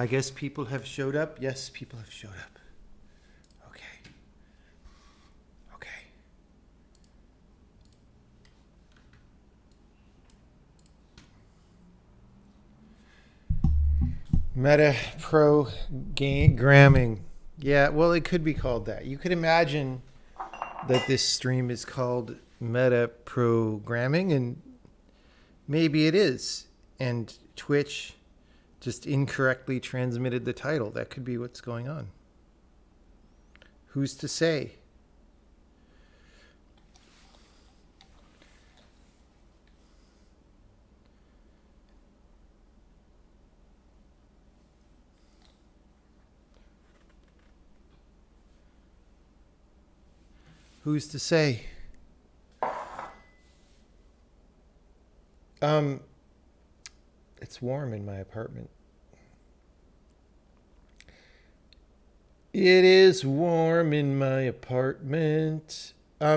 I guess people have showed up. Yes, people have showed up. Okay. Okay. Metaprogramming. Yeah, well, it could be called that. You could imagine that this stream is called metaprogramming, and maybe it is. And Twitch just incorrectly transmitted the title. That could be what's going on. Who's to say? Who's to say? It's warm in my apartment. It is warm in my apartment.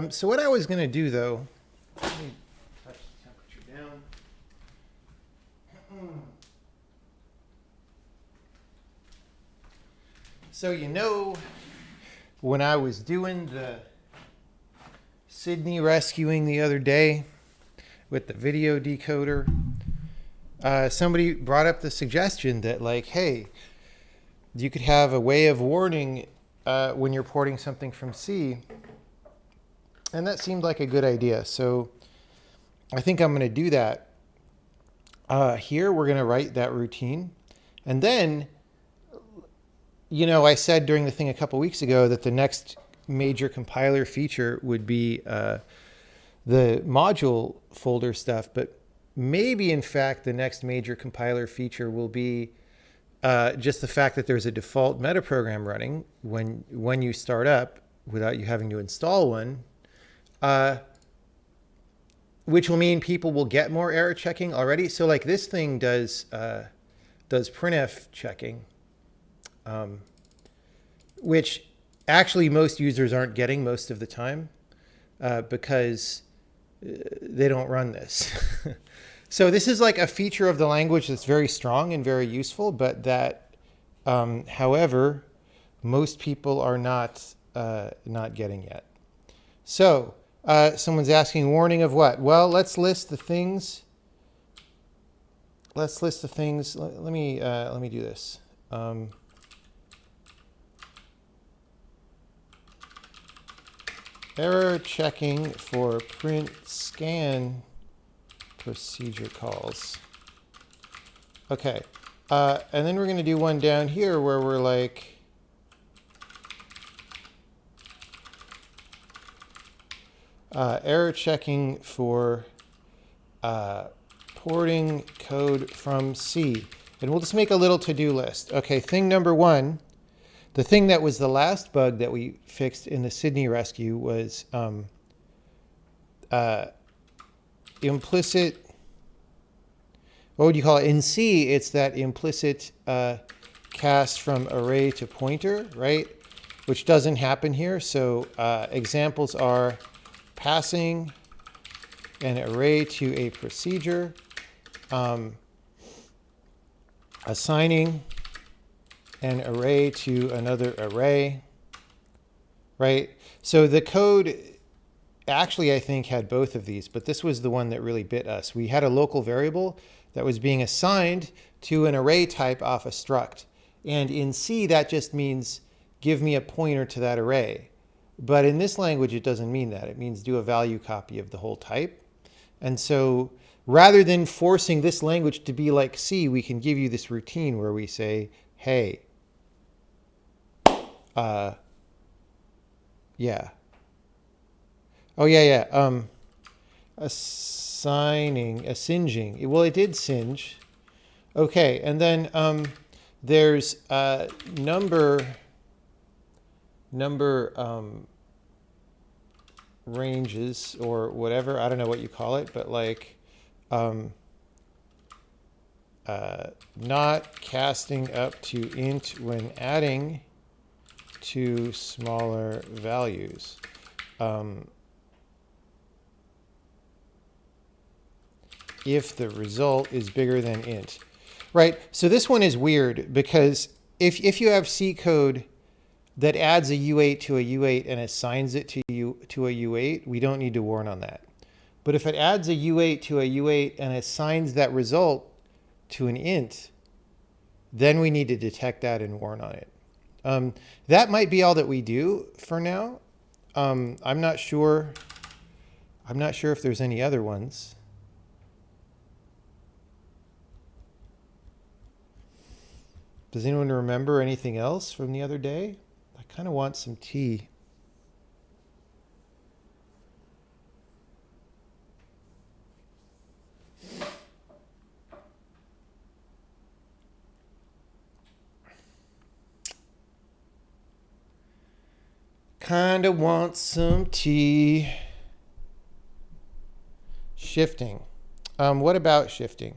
So what I was going to do, though, let me touch the temperature down. So when I was doing the Sydney rescuing the other day with the video decoder, somebody brought up the suggestion that, like, hey, you could have a way of warning when you're porting something from C. And that seemed like a good idea. So I think I'm going to do that. Here, we're going to write that routine. And then, I said during the thing a couple weeks ago that the next major compiler feature would be the module folder stuff. But maybe, in fact, the next major compiler feature will be just the fact that there's a default metaprogram running when you start up without you having to install one, which will mean people will get more error checking already. So like this thing does printf checking, which actually most users aren't getting most of the time because they don't run this. So this is like a feature of the language that's very strong and very useful, but that, however, most people are not getting yet. So someone's asking, warning of what? Well, let's list the things. Let me do this. Error checking for print scan procedure calls. Okay. And then we're going to do one down here where we're like, error checking for porting code from C. And we'll just make a little to-do list. Okay, thing number one, the thing that was the last bug that we fixed in the Sydney rescue was implicit, what would you call it? In C, it's that implicit cast from array to pointer, right? Which doesn't happen here. So examples are passing an array to a procedure, assigning an array to another array, right? So the code actually, I think, had both of these, but this was the one that really bit us. We had a local variable that was being assigned to an array type off a struct. And in C, that just means give me a pointer to that array. But in this language, it doesn't mean that. It means do a value copy of the whole type. And so rather than forcing this language to be like C, we can give you this routine where we say, hey, yeah. Oh, yeah. Singeing. Well, it did singe. Okay, and then there's number ranges or whatever. I don't know what you call it, but like not casting up to int when adding to smaller values. If the result is bigger than int. Right. So this one is weird because if you have C code that adds a U8 to a U8 and assigns it to a U8, we don't need to warn on that. But if it adds a U8 to a U8 and assigns that result to an int, then we need to detect that and warn on it. That might be all that we do for now. I'm not sure if there's any other ones. Does anyone remember anything else from the other day? I kind of want some tea. Kind of want some tea. Shifting. What about shifting?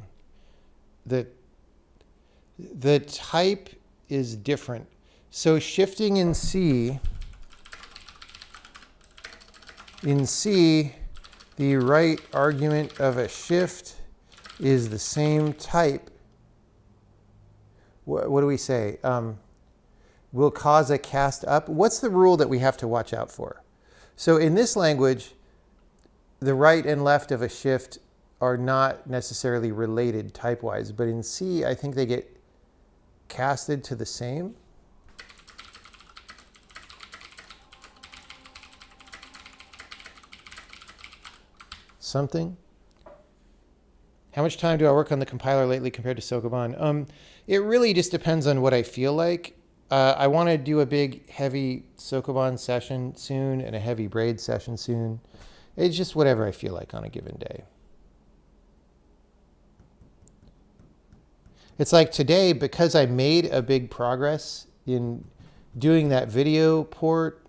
The type is different. So shifting in C, the right argument of a shift is the same type. What do we say? Will cause a cast up. What's the rule that we have to watch out for? So in this language, the right and left of a shift are not necessarily related type-wise, but in C, I think they get casted to the same. Something. How much time do I work on the compiler lately compared to Sokoban? It really just depends on what I feel like. I want to do a big, heavy Sokoban session soon and a heavy braid session soon. It's just whatever I feel like on a given day. It's like today, because I made a big progress in doing that video port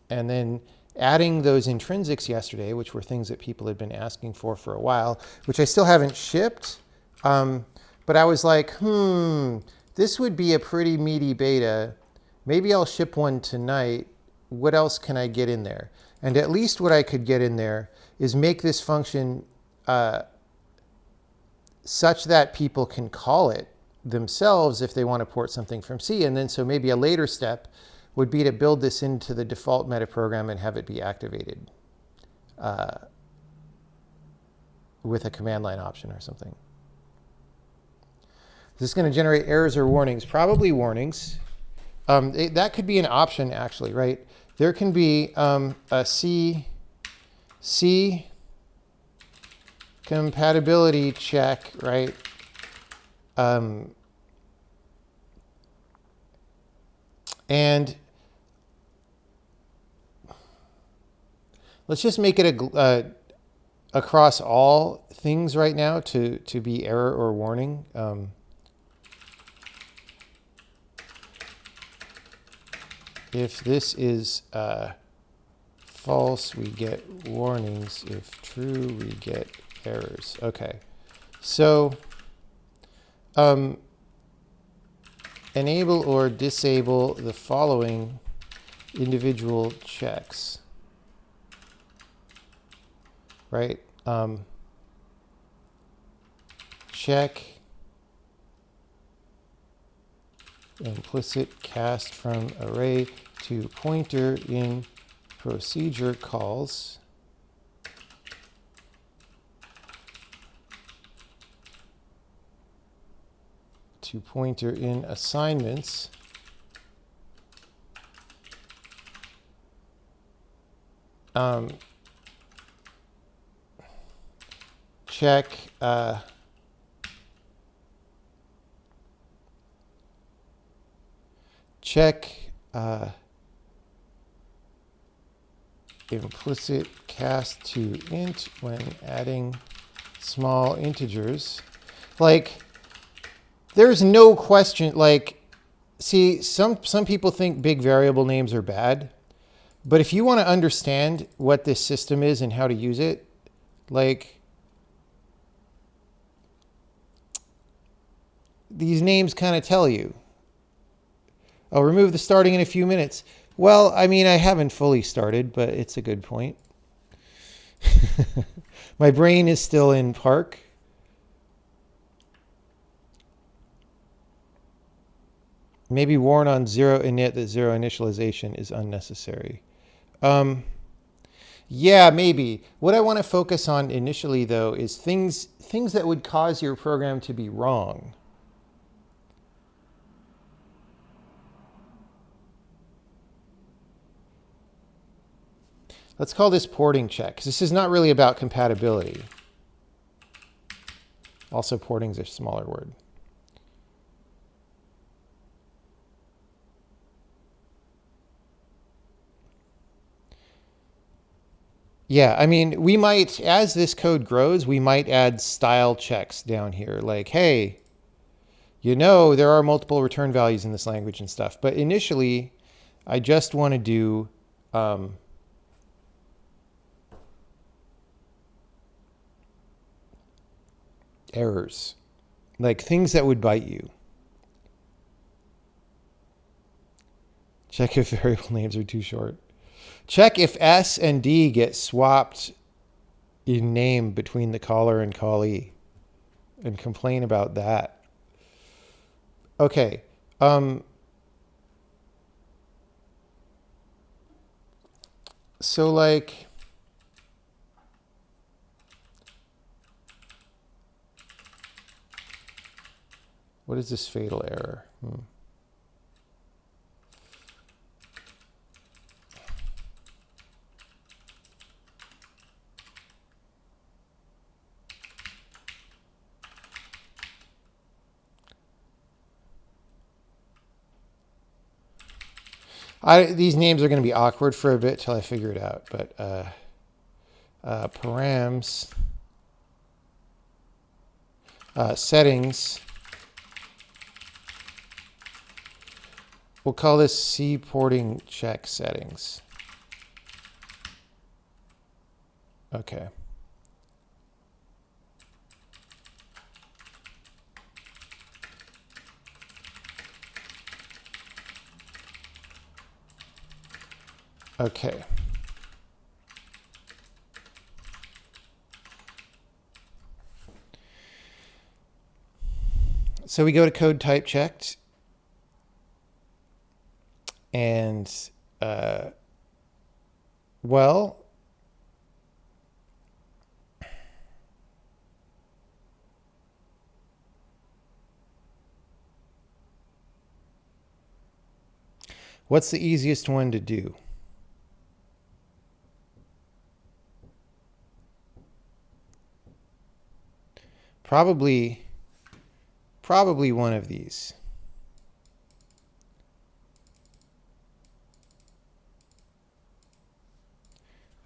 and then adding those intrinsics yesterday, which were things that people had been asking for a while, which I still haven't shipped. But I was like, this would be a pretty meaty beta. Maybe I'll ship one tonight. What else can I get in there? And at least what I could get in there is make this function such that people can call it themselves if they want to port something from C. And then so maybe a later step would be to build this into the default metaprogram and have it be activated with a command line option or something. Is this going to generate errors or warnings? Probably warnings. That could be an option, actually, right? There can be a C compatibility check, right? And let's just make it across all things right now to be error or warning. If this is false, we get warnings. If true, we get errors. Okay. So enable or disable the following individual checks. Right? Check implicit cast from array to pointer in procedure calls. To pointer in assignments. Check implicit cast to int when adding small integers. Like, there's no question, like, see, some people think big variable names are bad, but if you want to understand what this system is and how to use it, like, these names kind of tell you. I'll remove the starting in a few minutes. Well, I mean, I haven't fully started, but it's a good point. My brain is still in park. Maybe warn on zero init that zero initialization is unnecessary. Yeah, maybe. What I want to focus on initially, though, is things that would cause your program to be wrong. Let's call this porting check, because this is not really about compatibility. Also, porting is a smaller word. Yeah, I mean, we might, as this code grows, we might add style checks down here. Like, hey, you know, there are multiple return values in this language and stuff. But initially, I just want to do errors, like things that would bite you. Check if variable names are too short. Check if S and D get swapped in name between the caller and callee, and complain about that. Okay. So like, what is this fatal error? These names are going to be awkward for a bit till I figure it out. But params settings. We'll call this C porting check settings. Okay. Okay. So we go to code type checked. And, well, what's the easiest one to do? Probably one of these.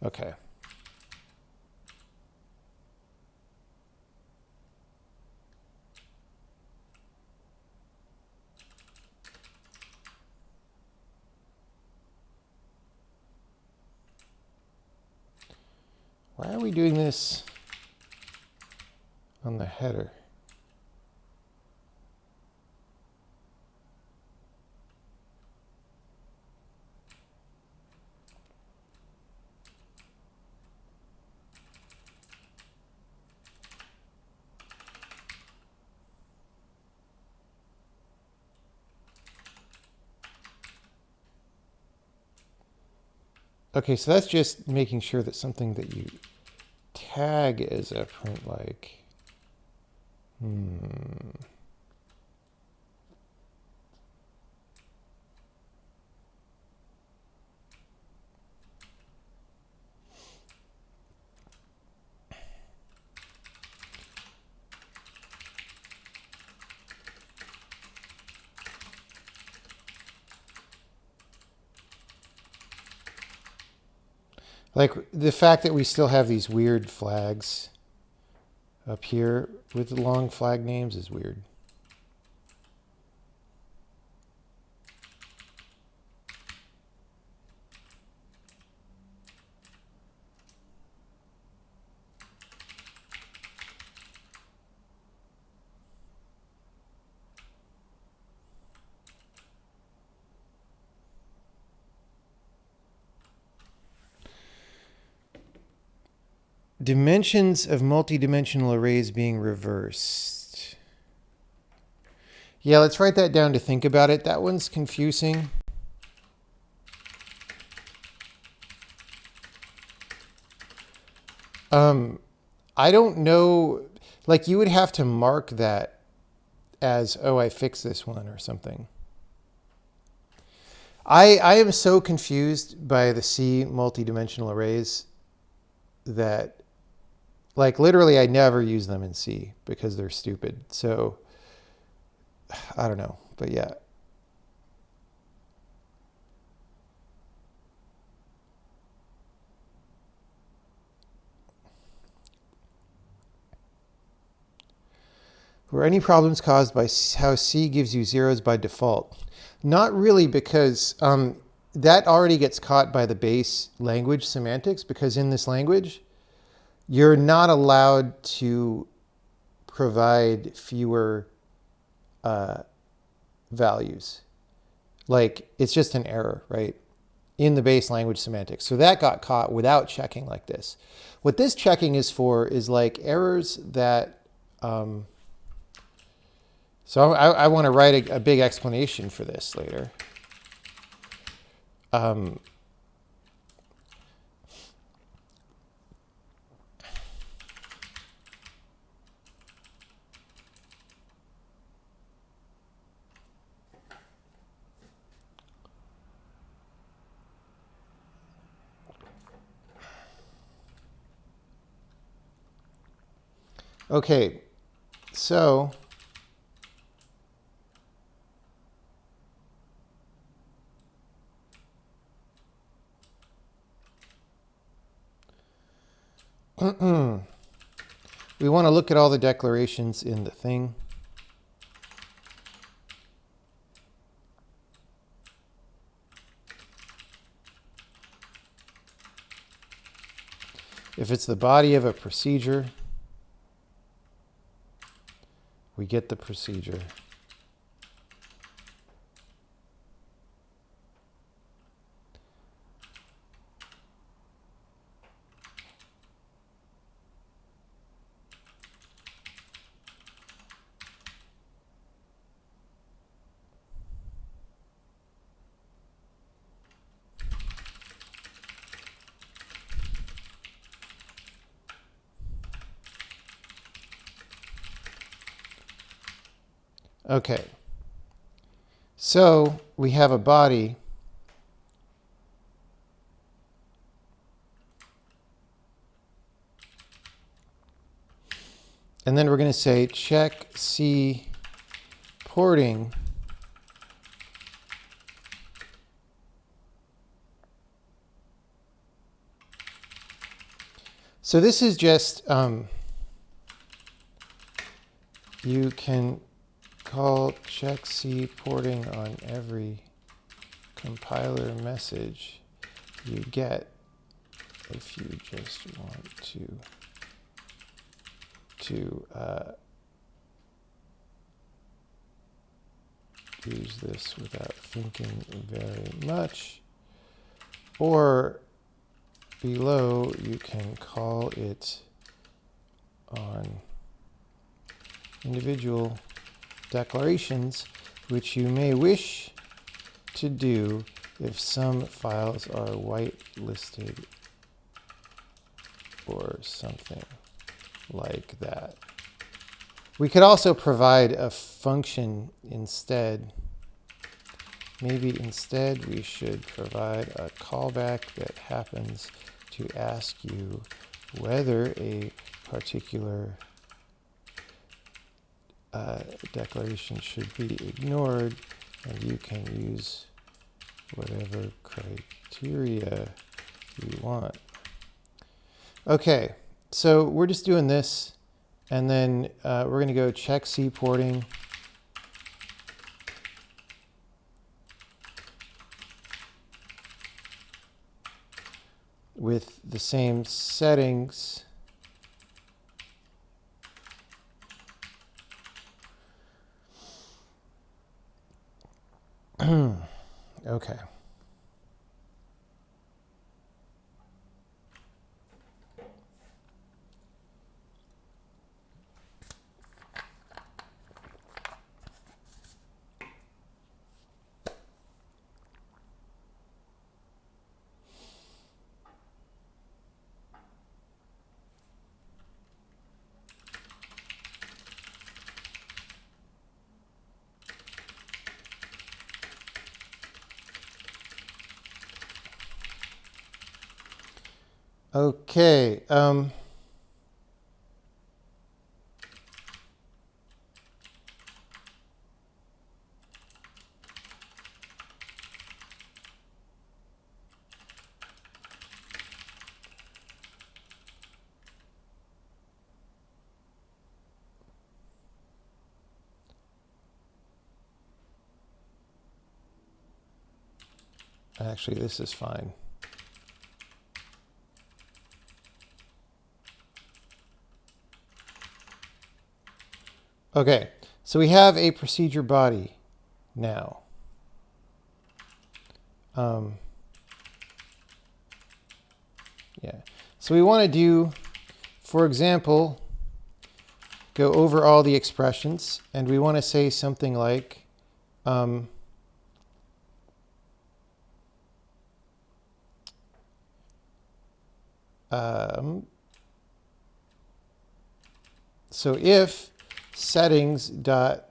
Okay. Why are we doing this on the header? Okay, so that's just making sure that something that you tag as a print like. Like the fact that we still have these weird flags up here with the long flag names is weird. Dimensions of multidimensional arrays being reversed. Yeah, let's write that down to think about it. That one's confusing. I don't know, like you would have to mark that as, oh, I fixed this one or something. I am so confused by the C multidimensional arrays that, like, literally I never use them in C because they're stupid. So I don't know, but yeah. Were any problems caused by how C gives you zeros by default? Not really, because that already gets caught by the base language semantics, because in this language, you're not allowed to provide fewer values. Like, it's just an error, right? In the base language semantics. So that got caught without checking like this. What this checking is for is like errors that... So I want to write a big explanation for this later. Okay, so we want to look at all the declarations in the thing. If it's the body of a procedure, we get the procedure. Okay, so we have a body. And then we're going to say check C porting so this is just, you can call check C porting on every compiler message you get if you just want to use this without thinking very much. Or below, you can call it on individual declarations, which you may wish to do if some files are whitelisted or something like that. We could also provide a function instead. Maybe instead we should provide a callback that happens to ask you whether a particular declaration should be ignored, and you can use whatever criteria you want. Okay, so we're just doing this, and then we're going to go check C porting. With the same settings. Okay. Okay. Actually, this is fine. Okay, so we have a procedure body now. Yeah, so we want to do, for example, go over all the expressions, and we want to say something like, so if settings dot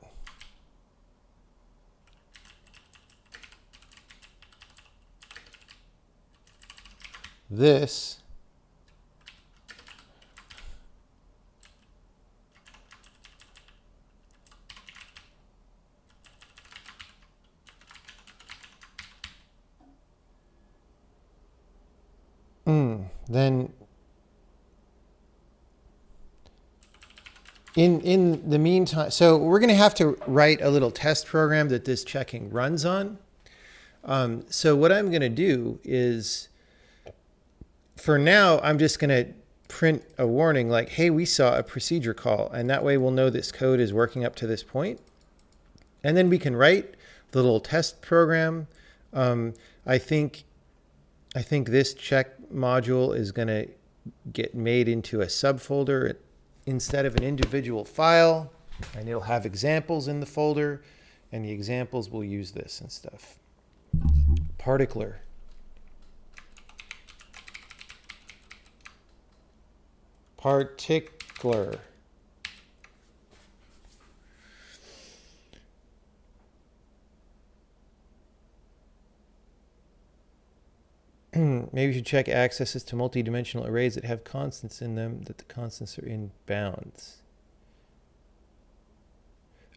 this then in the meantime, so we're going to have to write a little test program that this checking runs on. So what I'm going to do is, for now, I'm just going to print a warning like, hey, we saw a procedure call, and that way we'll know this code is working up to this point. And then we can write the little test program. I think this check module is going to get made into a subfolder instead of an individual file, and it'll have examples in the folder, and the examples will use this and stuff. Particular. Particular. Maybe you should check accesses to multi-dimensional arrays that have constants in them, that the constants are in bounds.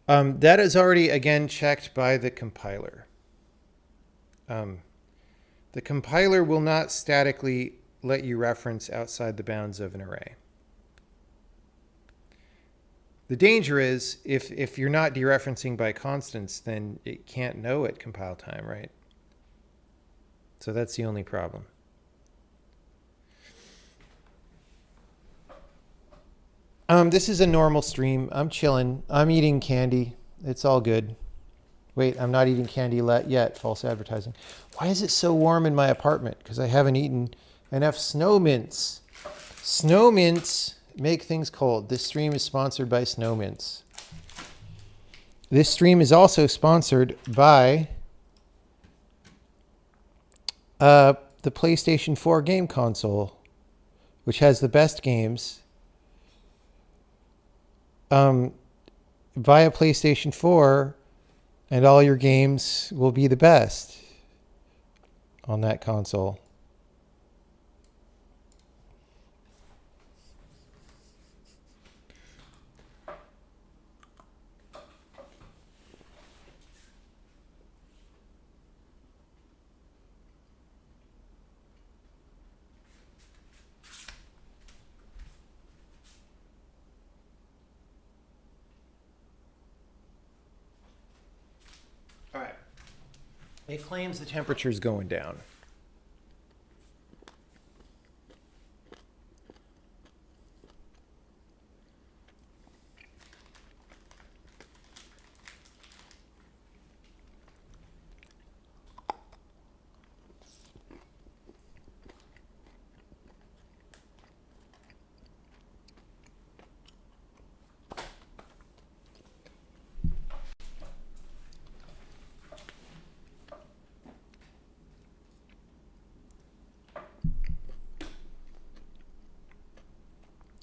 That is already, again, checked by the compiler. The compiler will not statically let you reference outside the bounds of an array. The danger is, if you're not dereferencing by constants, then it can't know at compile time, right? So that's the only problem. This is a normal stream. I'm chilling. I'm eating candy. It's all good. Wait, I'm not eating candy yet. False advertising. Why is it so warm in my apartment? Because I haven't eaten enough snow mints. Snow mints make things cold. This stream is sponsored by Snow Mints. This stream is also sponsored by the PlayStation 4 game console, which has the best games. Buy a PlayStation 4 and all your games will be the best on that console. All right. It claims the temperature is going down.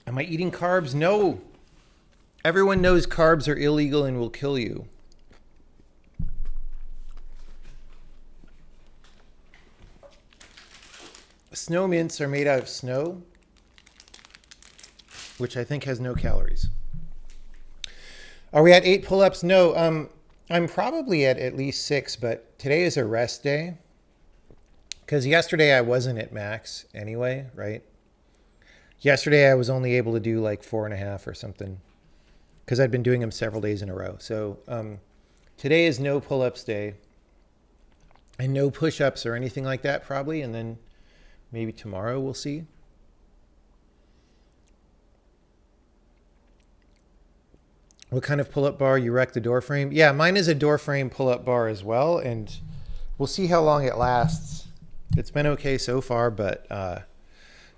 Am I eating carbs? No. Everyone knows carbs are illegal and will kill you. Snow mints are made out of snow, which I think has no calories. Are we at 8 pull-ups? No, I'm probably at least 6, but today is a rest day. Because yesterday I wasn't at max anyway, right? Yesterday I was only able to do like 4.5 or something. Because I'd been doing them several days in a row. So today is no pull-ups day. And no push-ups or anything like that probably. And then maybe tomorrow we'll see. What kind of pull-up bar? You wrecked the door frame? Yeah, mine is a door frame pull-up bar as well. And we'll see how long it lasts. It's been okay so far, but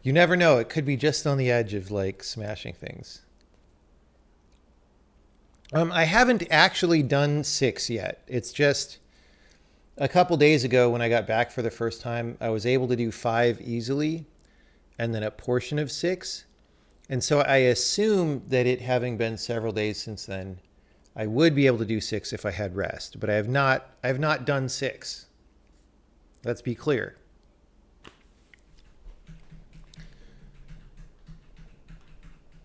you never know. It could be just on the edge of like smashing things. I haven't actually done 6 yet. It's just a couple days ago when I got back for the first time, I was able to do 5 easily and then a portion of 6. And so I assume that it having been several days since then, I would be able to do 6 if I had rest, but I have not done 6. Let's be clear.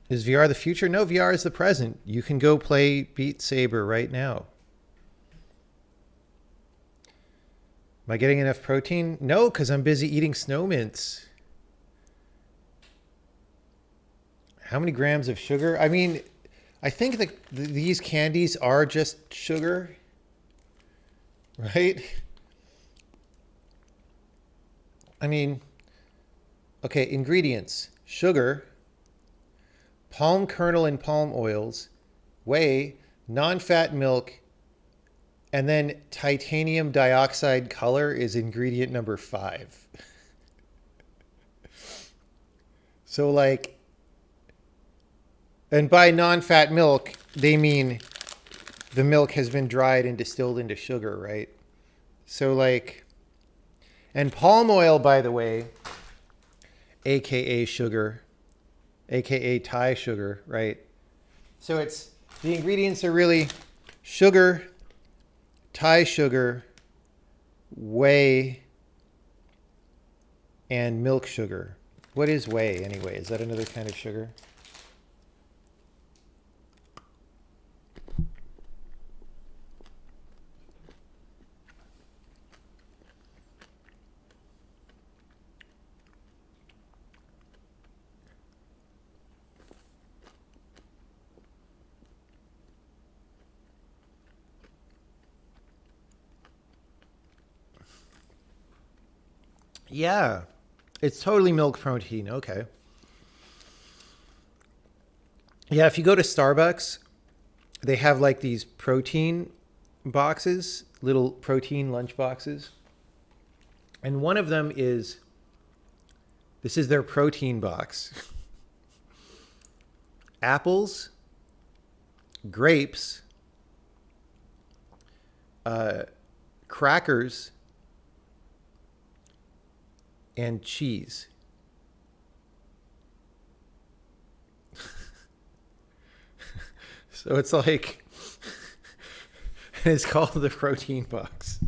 Is VR the future? No, VR is the present. You can go play Beat Saber right now. Am I getting enough protein? No, because I'm busy eating snow mints. How many grams of sugar? I mean, I think that these candies are just sugar, right? I mean, okay, ingredients: sugar, palm kernel and palm oils, whey, non-fat milk, and then titanium dioxide color is ingredient number 5. So like, and by non-fat milk, they mean the milk has been dried and distilled into sugar, right? So like, and palm oil, by the way, AKA sugar, AKA Thai sugar, right? So it's, the ingredients are really sugar, Thai sugar, whey, and milk sugar. What is whey anyway? Is that another kind of sugar? Yeah, it's totally milk protein. Okay. Yeah, if you go to Starbucks, they have like these protein boxes, little protein lunch boxes. And one of them is, this is their protein box. Apples, grapes, crackers, and cheese. So it's like, it's called the protein box.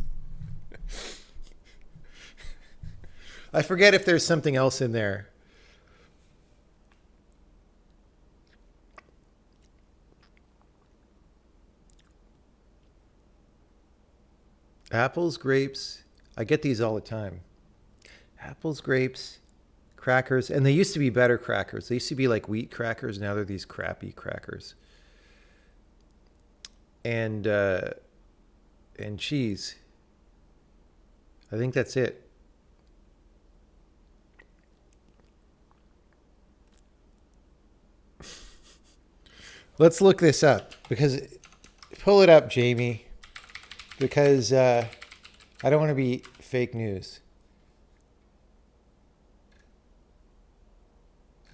I forget if there's something else in there. Apples, grapes. I get these all the time. Apples, grapes, crackers. And they used to be better crackers. They used to be like wheat crackers. Now they're these crappy crackers. And cheese. I think that's it. Let's look this up, because pull it up, Jamie, because I don't want to be fake news.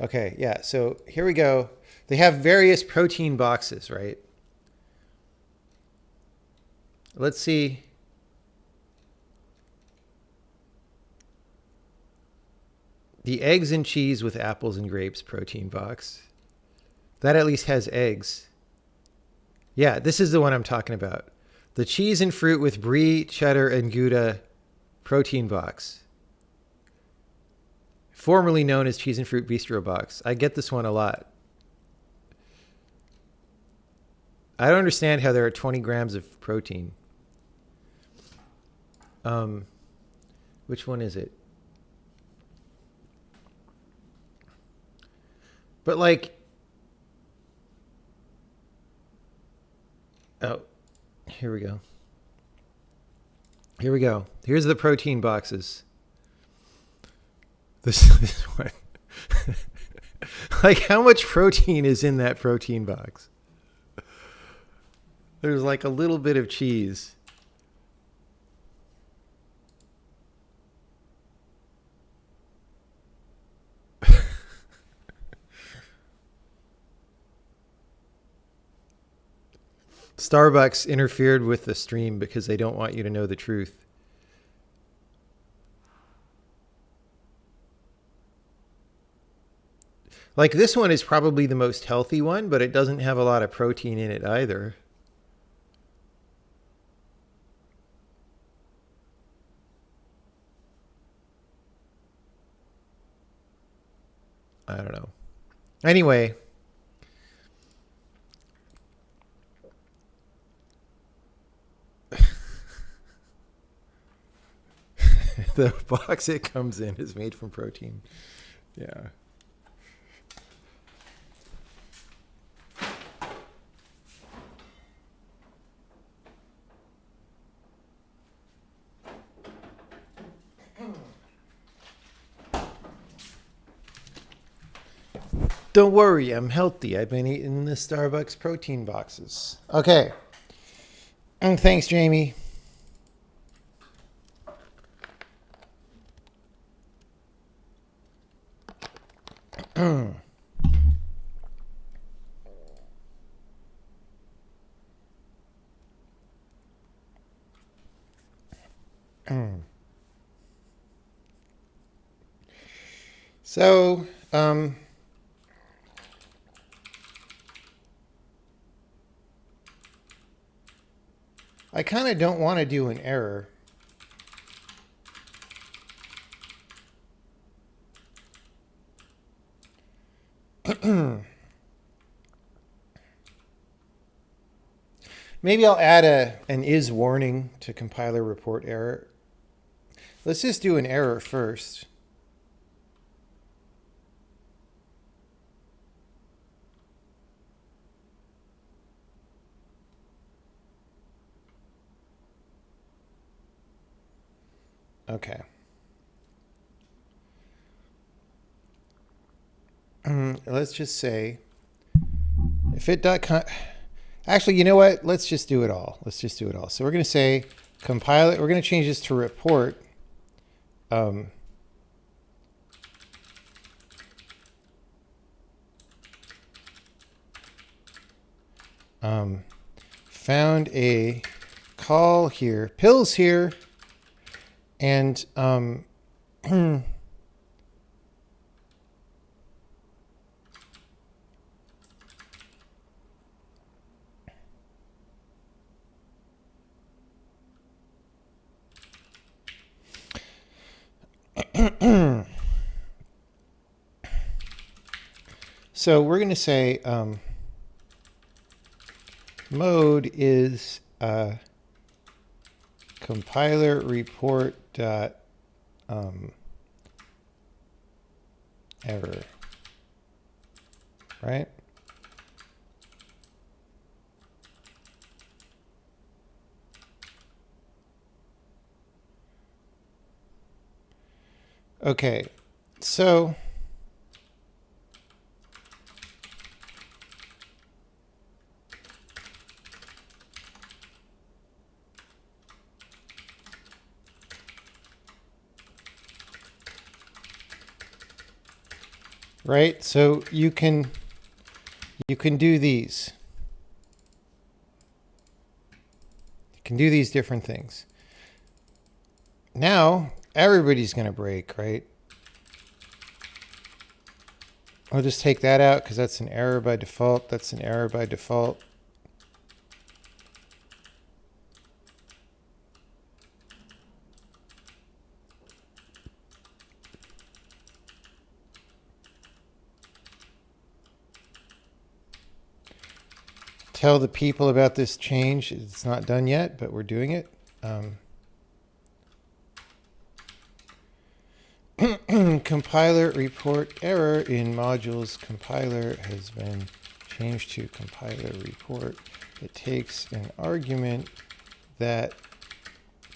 Okay, yeah, so here we go. They have various protein boxes, right? Let's see. The eggs and cheese with apples and grapes protein box. That at least has eggs. Yeah, this is the one I'm talking about. The cheese and fruit with brie, cheddar, and Gouda protein box. formerly known as Cheese and Fruit Bistro Box. I get this one a lot. I don't understand how there are 20 grams of protein. Which one is it? But like, oh, here we go. Here we go. Here's the protein boxes. This one. Like, how much protein is in that protein box? There's like a little bit of cheese. Starbucks interfered with the stream because they don't want you to know the truth. Like, this one is probably the most healthy one, but it doesn't have a lot of protein in it either. I don't know. Anyway. The box it comes in is made from protein. Yeah. Don't worry, I'm healthy. I've been eating the Starbucks protein boxes. Okay. And thanks, Jamie. So, I kind of don't want to do an error. Maybe I'll add an is warning to compiler report error. Let's just do an error first. Okay. Let's just say if it actually, you know what? Let's just do it all. Let's just do it all. So we're going to say compile it. We're going to change this to report. Found a call here, pills here, and so we're going to say mode is compiler report dot error, right? Okay, so right, so you can do these. You can do these different things. Now everybody's going to break, right? I'll just take that out because that's an error by default. That's an error by default. tell the people about this change. It's not done yet, but we're doing it. Compiler report error in modules compiler has been changed to compiler report. It takes an argument that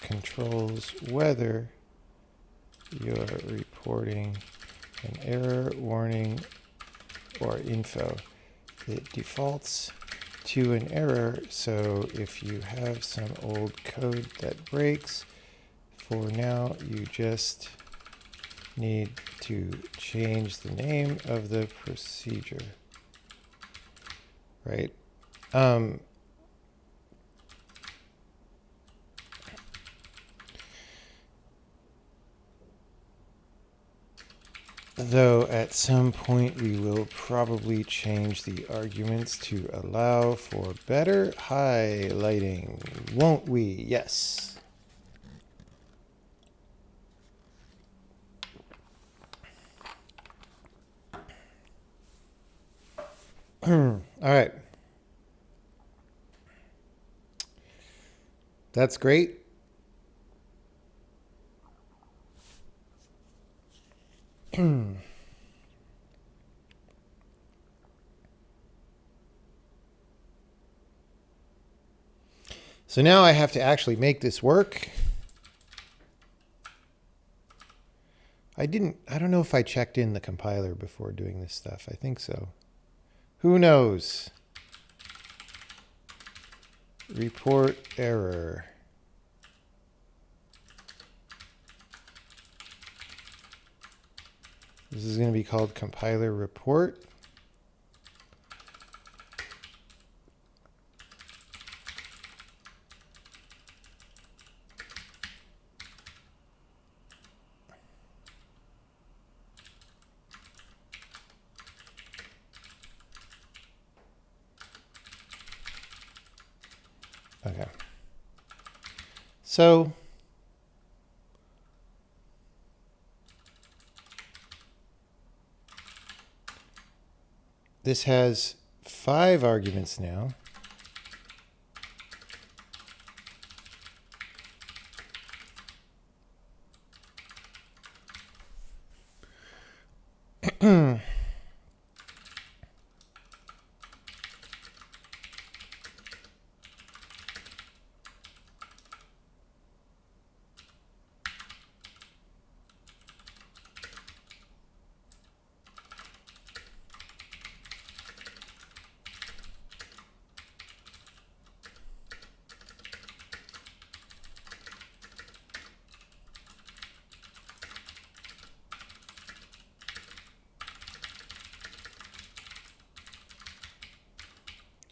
controls whether you're reporting an error, warning, or info. It defaults to an error, so if you have some old code that breaks, for now you just need to change the name of the procedure, right? Though at some point we will probably change the arguments to allow for better highlighting, won't we? Yes. All right. That's great. So now I have to actually make this work. I don't know if I checked in the compiler before doing this stuff. I think so. Who knows? Report error. This is going to be called compiler report. Okay. So this has 5 arguments now.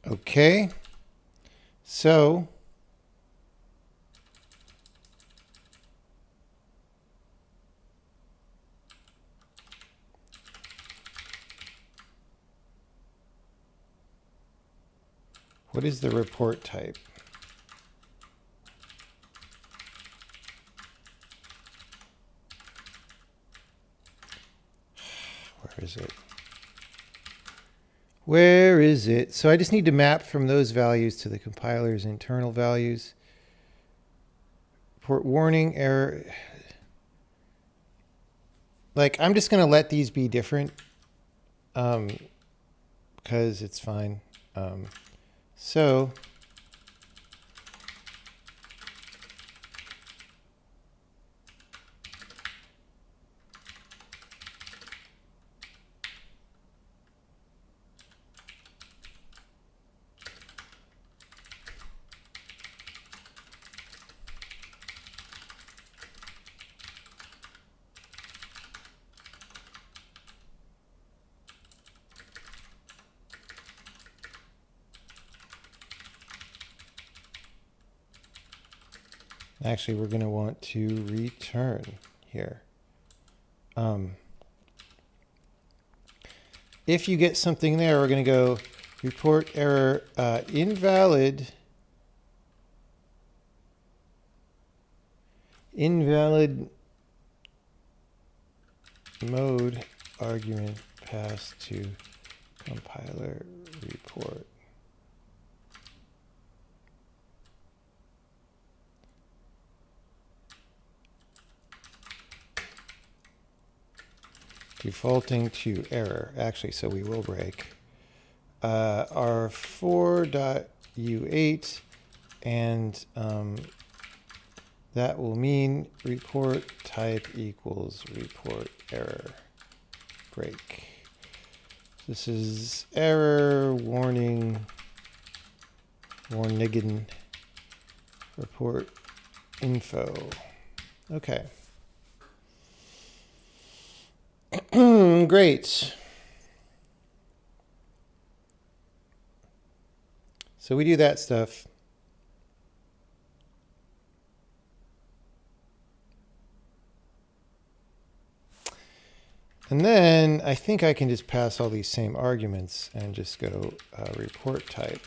Okay, so what is the report type? Where is it? Where is it? So I just need to map from those values to the compiler's internal values. Report warning, error. Like, I'm just going to let these be different because it's fine. So actually, we're going to want to return here. If you get something there, we're going to go report error invalid mode argument passed to compiler report. defaulting to error. Actually, so we will break r4.u8, and that will mean report type equals report error. Break. This is error warning, warnigan, report info. Okay. Great. So we do that stuff. And then I think I can just pass all these same arguments and just go report type.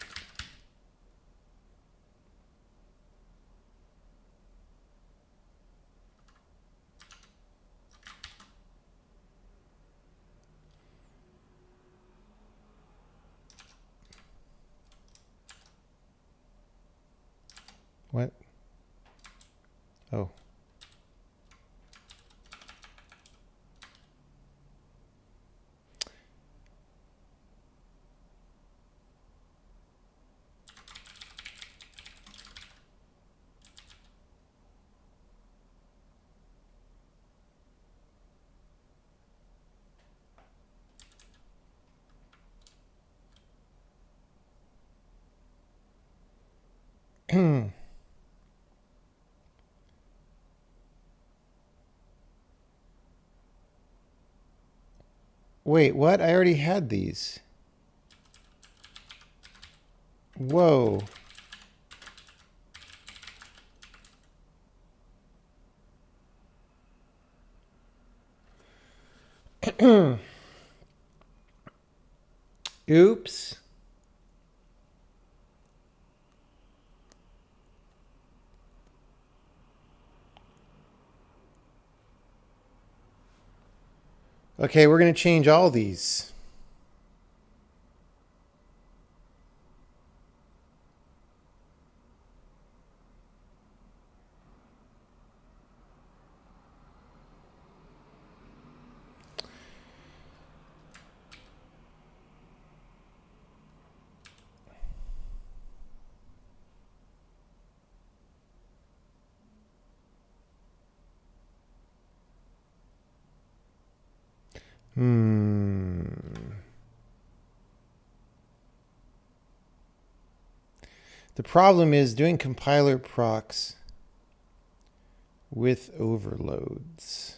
What? Oh. Wait, what? I already had these. Whoa. Oops. Okay, we're going to change all these. The problem is doing compiler procs with overloads.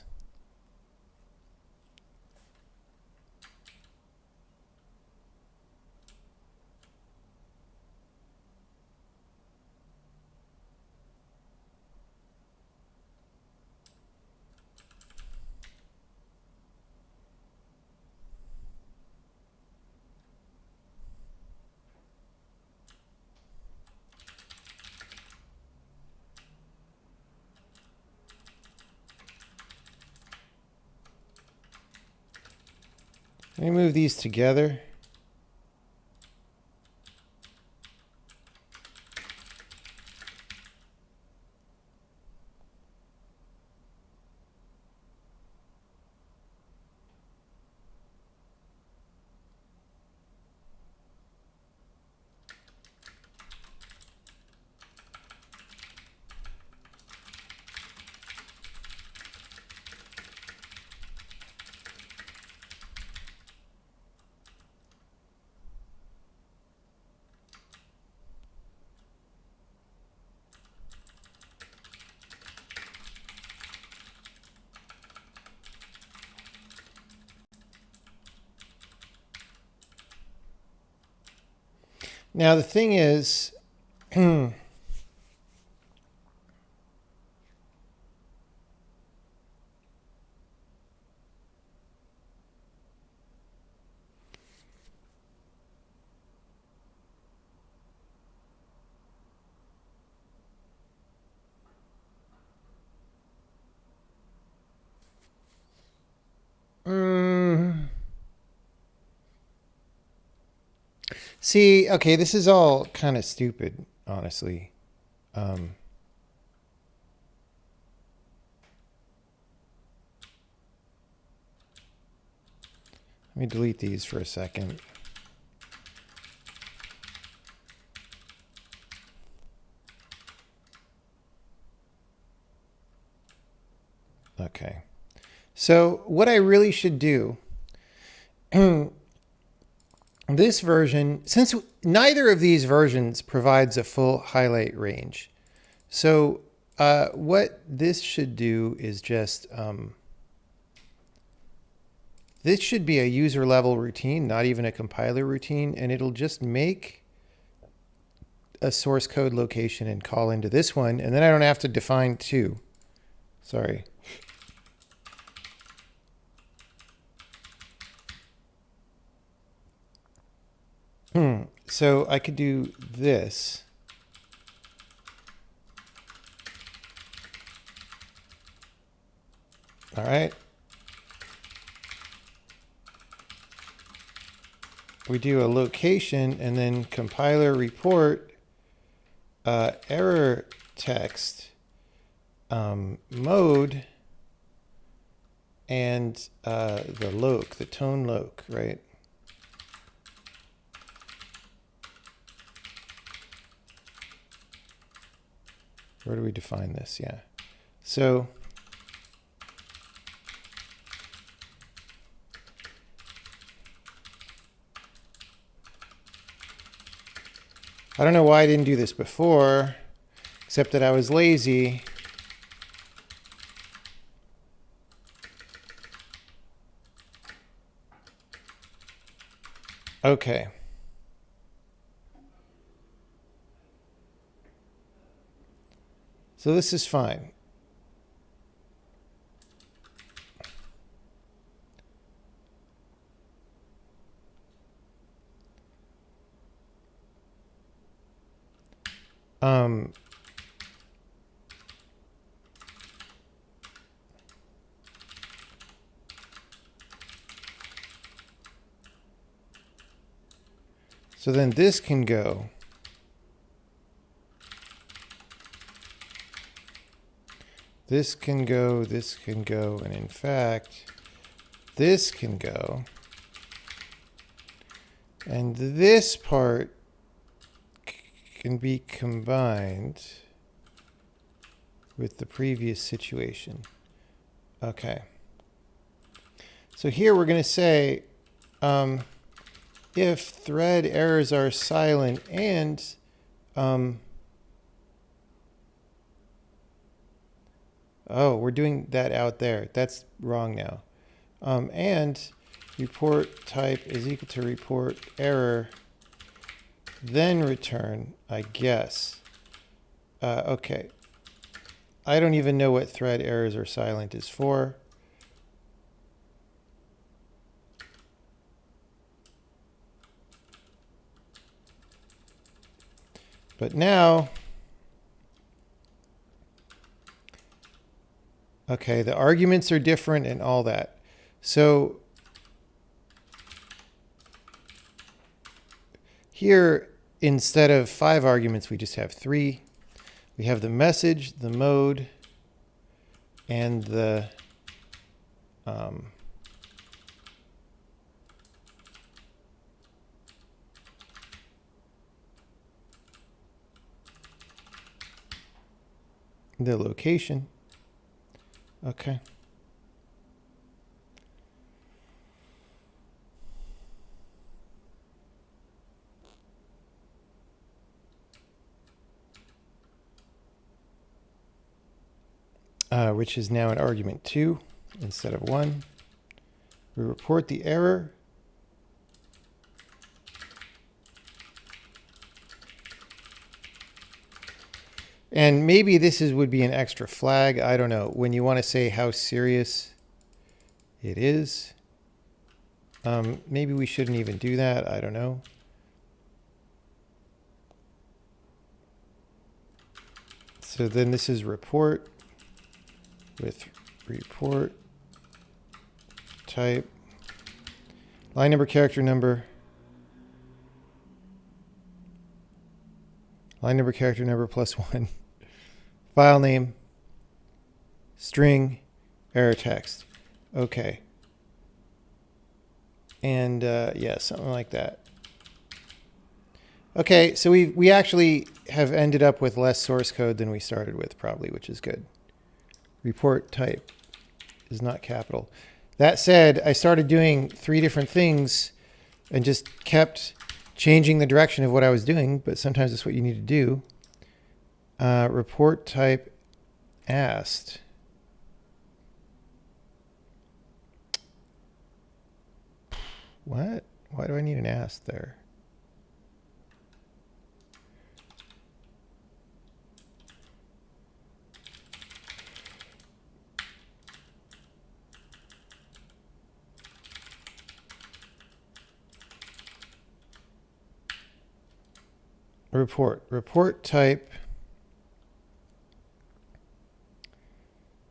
Let me move these together. Now the thing is, see, okay, this is all kind of stupid, honestly. Let me delete these for a second. Okay. So what I really should do, this version, since neither of these versions provides a full highlight range, so what this should do is just, this should be a user level routine, not even a compiler routine, and it'll just make a source code location and call into this one, and then I don't have to define two. Sorry. So I could do this. All right. We do a location and then compiler report error text mode and the loc, the tone loc, right? Where do we define this? Yeah. So I don't know why I didn't do this before, except that I was lazy. Okay. So this is fine. So then this can go. This can go, this can go, and in fact, this can go. And this part can be combined with the previous situation. Okay. So here we're going to say, if thread errors are silent and oh, we're doing that out there. That's wrong now. And report type is equal to report error, then return, I guess. Okay. I don't even know what thread errors are silent is for. But now, okay, the arguments are different and all that. So here, instead of 5 arguments, we just have 3. We have the message, the mode, and the location. Okay. Which is now an argument 2 instead of 1. We report the error. And maybe this would be an extra flag. I don't know. When you want to say how serious it is. Maybe we shouldn't even do that. I don't know. So then this is report with report type, line number, character number, line number, character number +1, file name, string, error text. Okay. And yeah, something like that. Okay, so we actually have ended up with less source code than we started with, probably, which is good. Report type is not capital. That said, I started doing 3 different things and just kept changing the direction of what I was doing, but sometimes that's what you need to do. Report type asked. What? Why do I need an asked there? Report type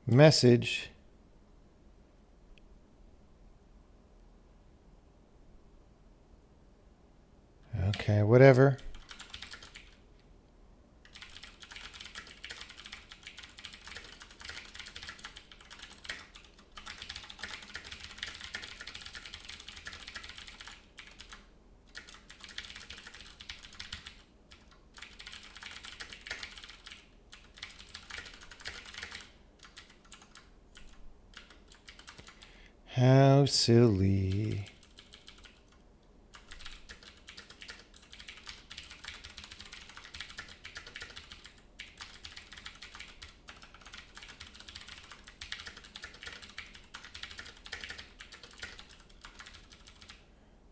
message okay, whatever. How silly.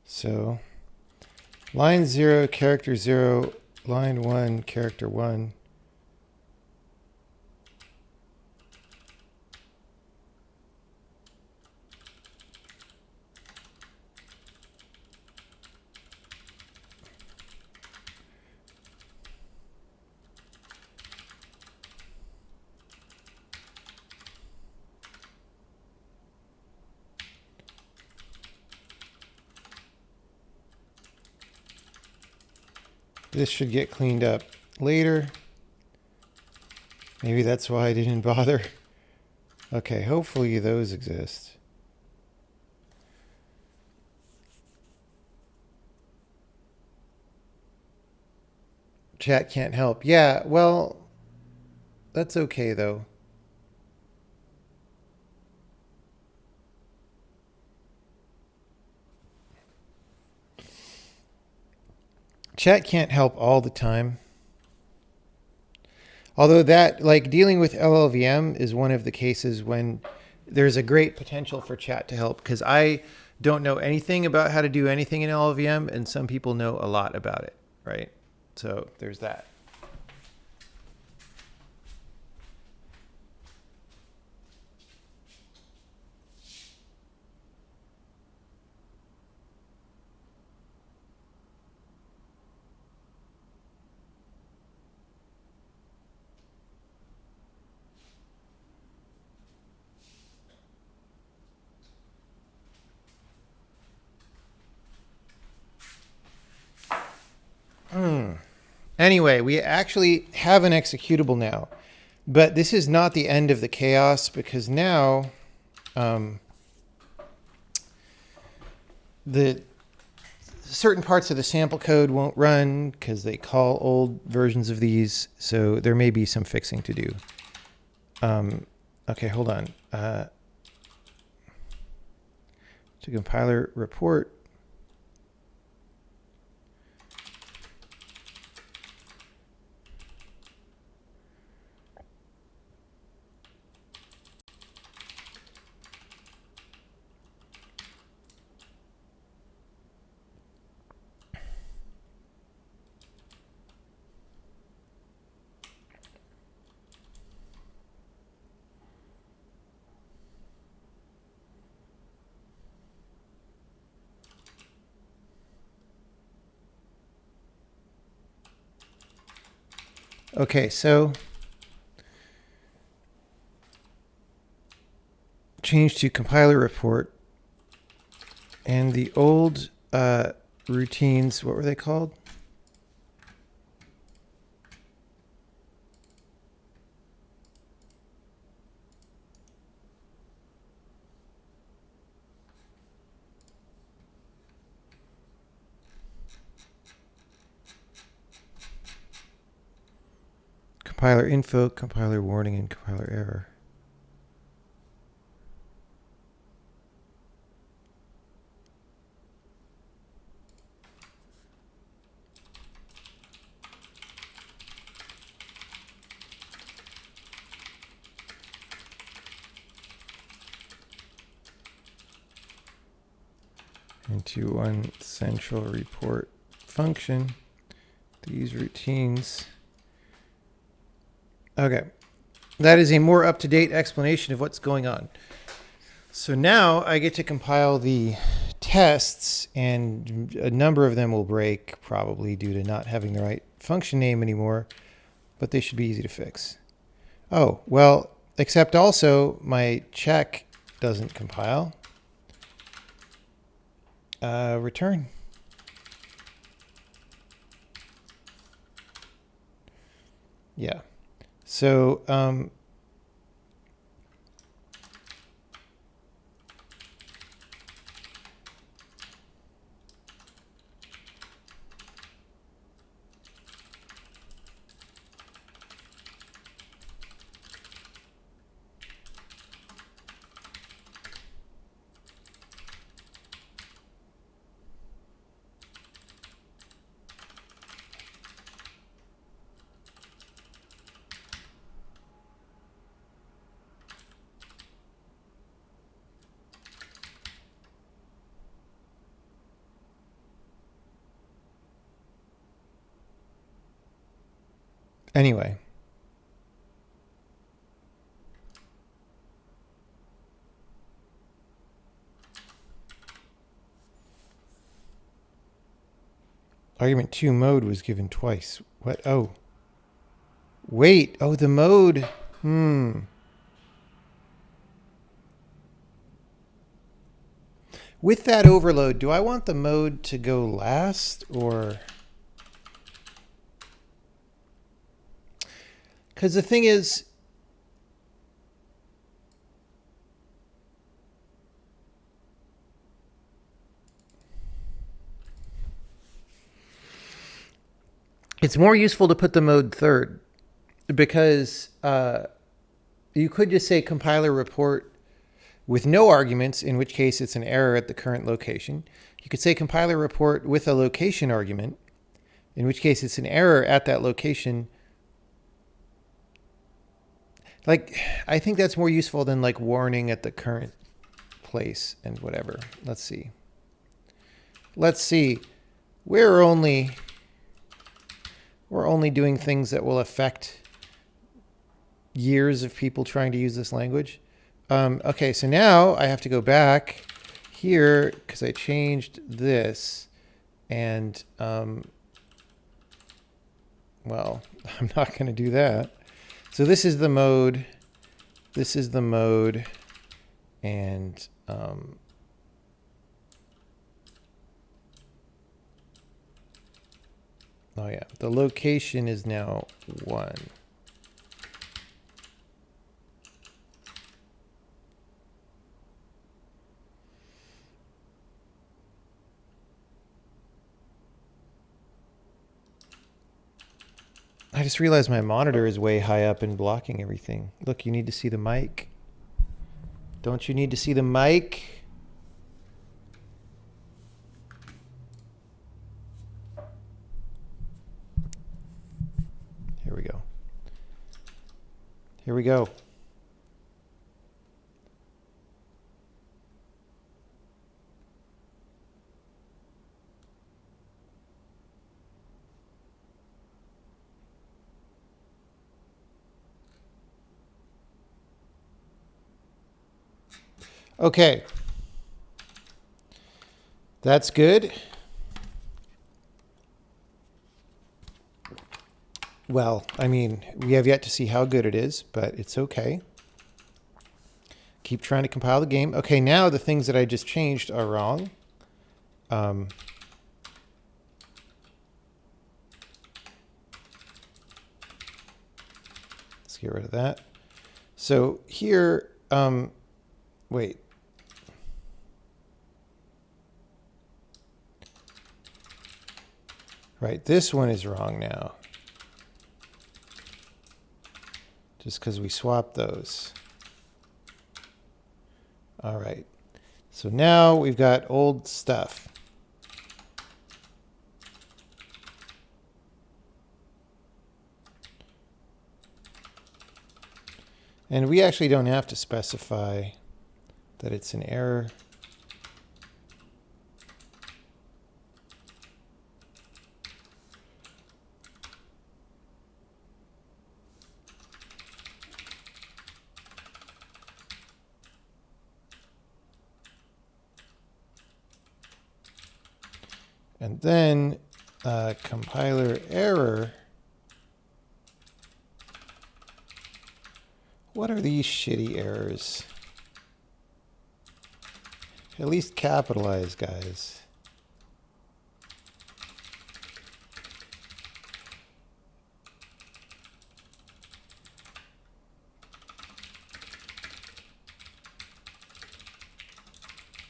So line 0, character 0, line 1, character 1. This should get cleaned up later. Maybe that's why I didn't bother. Okay, hopefully those exist. Chat can't help. Yeah, well, that's okay though. Chat can't help all the time. Although that, like, dealing with LLVM is one of the cases when there's a great potential for chat to help, because I don't know anything about how to do anything in LLVM, and some people know a lot about it, right? So there's that. Anyway, we actually have an executable now, but this is not the end of the chaos, because now the certain parts of the sample code won't run because they call old versions of these, so there may be some fixing to do. Okay, hold on. To compiler report. Okay, so change to compiler report, and the old routines, what were they called? compiler info, compiler warning, and compiler error. Into one central report function, these routines. Okay, that is a more up-to-date explanation of what's going on. So now I get to compile the tests, and a number of them will break probably due to not having the right function name anymore, but they should be easy to fix. Oh, well, except also my check doesn't compile. Return. Yeah. So, anyway. Argument 2 mode was given twice. What? Oh. Wait. Oh, the mode. With that overload, do I want the mode to go last or? Because the thing is, it's more useful to put the mode third, because you could just say compiler report with no arguments, in which case it's an error at the current location. You could say compiler report with a location argument, in which case it's an error at that location. Like, I think that's more useful than like warning at the current place and whatever. Let's see. Let's see. We're only doing things that will affect years of people trying to use this language. Okay, so now I have to go back here because I changed this, and well, I'm not going to do that. So this is the mode. This is the mode, and oh yeah, the location is now 1. I just realized my monitor is way high up and blocking everything. Look, you need to see the mic. Don't you need to see the mic? Here we go. Here we go. Okay. That's good. Well, I mean, we have yet to see how good it is, but it's okay. Keep trying to compile the game. Okay, now the things that I just changed are wrong. Let's get rid of that. So here, wait. Right, this one is wrong now. just because we swapped those. All right. So now we've got old stuff. And we actually don't have to specify that it's an error. And then compiler error. What are these shitty errors? At least capitalize, guys.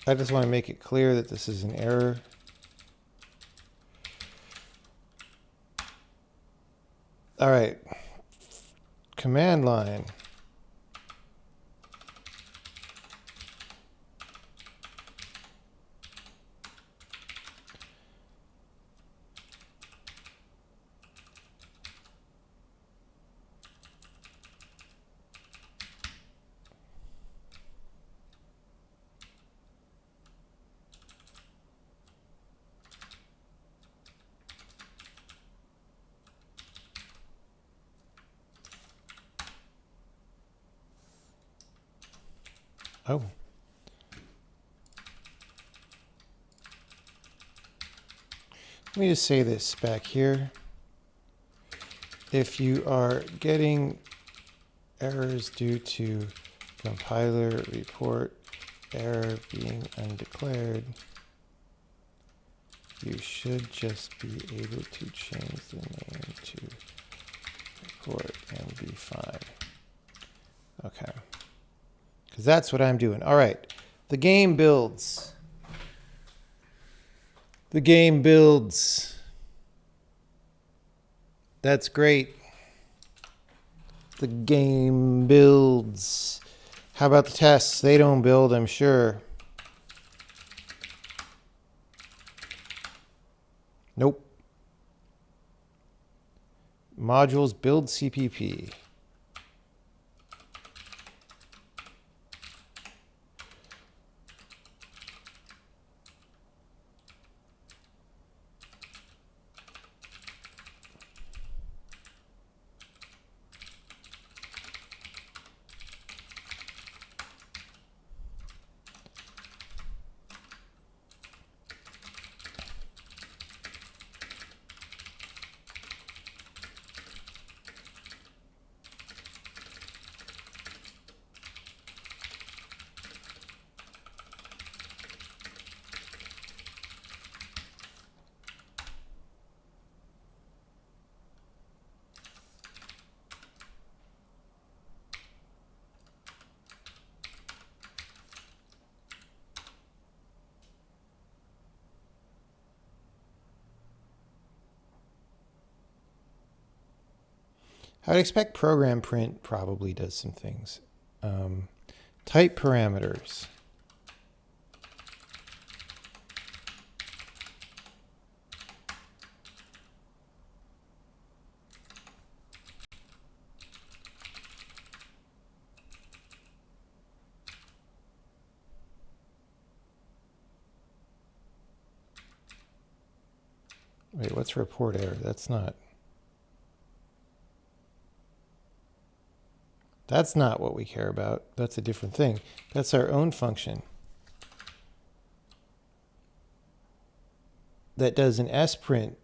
I just want to make it clear that this is an error. All right. Command line. Oh. Let me just say this back here. If you are getting errors due to compiler report error being undeclared, you should just be able to change the name to report and be fine. Okay. Because that's what I'm doing. All right. The game builds. The game builds. That's great. The game builds. How about the tests? They don't build, I'm sure. Nope. Modules build CPP. I would expect program print probably does some things. Type parameters. Wait, what's report error? That's not what we care about. That's a different thing. That's our own function that does an sprint.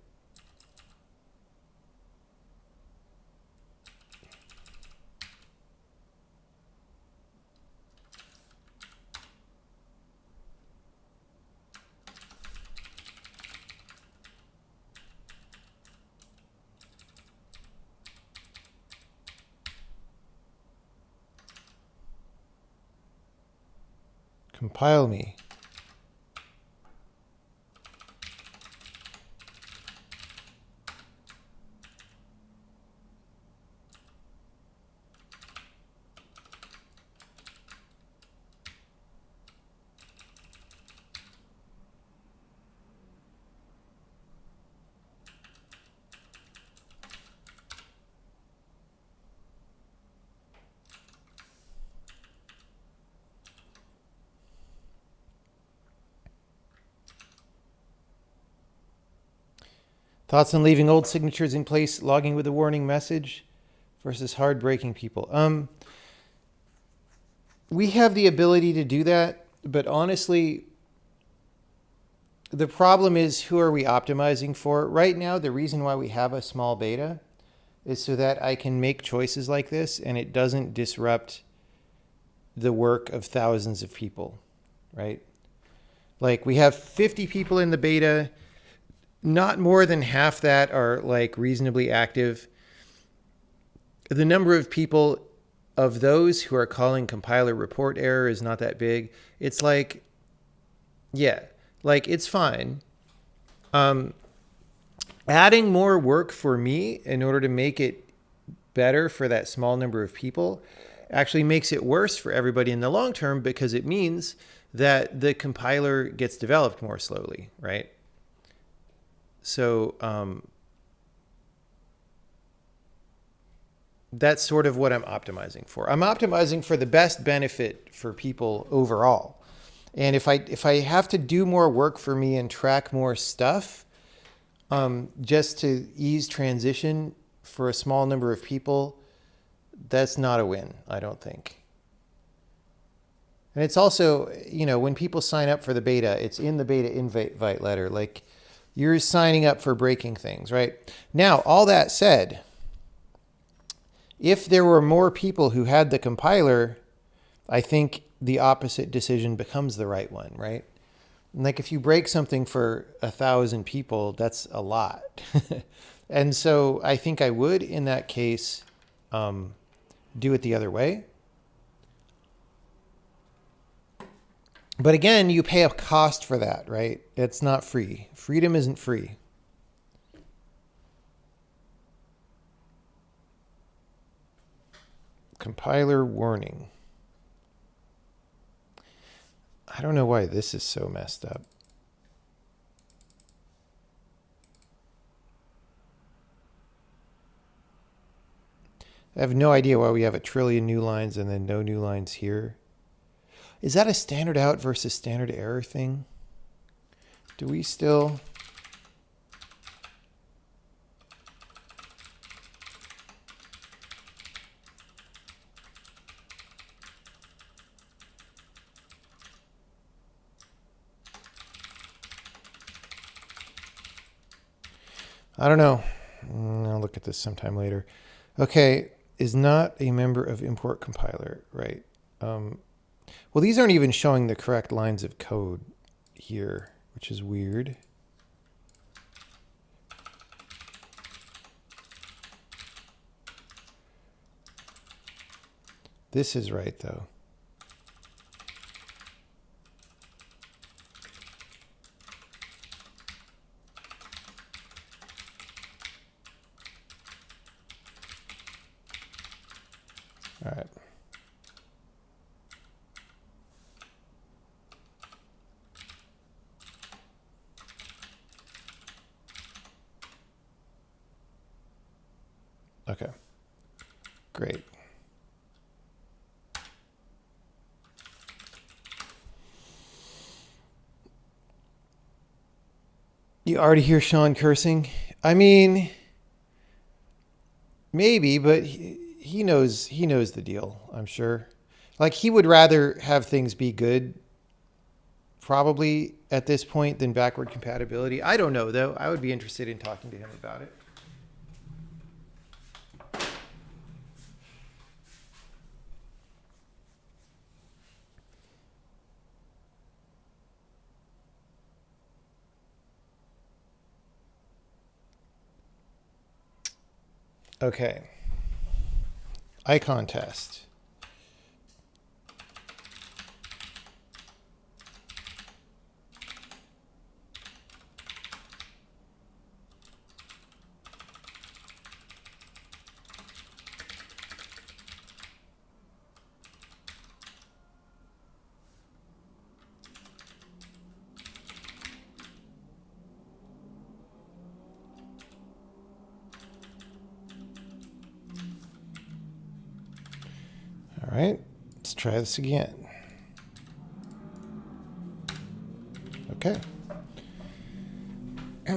Compile me. Thoughts on leaving old signatures in place, logging with a warning message versus hard breaking people? We have the ability to do that, but honestly, the problem is, who are we optimizing for? Right now, the reason why we have a small beta is so that I can make choices like this and it doesn't disrupt the work of thousands of people, right? Like, we have 50 people in the beta. Not more than half that are like reasonably active. The number of people of those who are calling compiler report error is not that big. It's like, yeah, like it's fine. Adding more work for me in order to make it better for that small number of people actually makes it worse for everybody in the long term, because it means that the compiler gets developed more slowly, right? So that's sort of what I'm optimizing for. I'm optimizing for the best benefit for people overall. And if I have to do more work for me and track more stuff, just to ease transition for a small number of people, that's not a win, I don't think. And it's also, you know, when people sign up for the beta, it's in the beta invite letter. Like, you're signing up for breaking things, right? Now, all that said, if there were more people who had the compiler, I think the opposite decision becomes the right one, right? Like, if you break something for 1,000 people, that's a lot. And so I think I would, in that case, do it the other way. But again, you pay a cost for that, right? It's not free. Freedom isn't free. Compiler warning. I don't know why this is so messed up. I have no idea why we have 1 trillion new lines and then no new lines here. Is that a standard out versus standard error thing? Do we still... I don't know. I'll look at this sometime later. Okay, is not a member of import compiler, right? Well, these aren't even showing the correct lines of code here, which is weird. This is right, though. All right. Okay. Great. You already hear Sean cursing? I mean, maybe, but he knows the deal, I'm sure. Like, he would rather have things be good probably at this point than backward compatibility. I don't know, though. I would be interested in talking to him about it. Okay. Icon test. All right, let's try this again. Okay.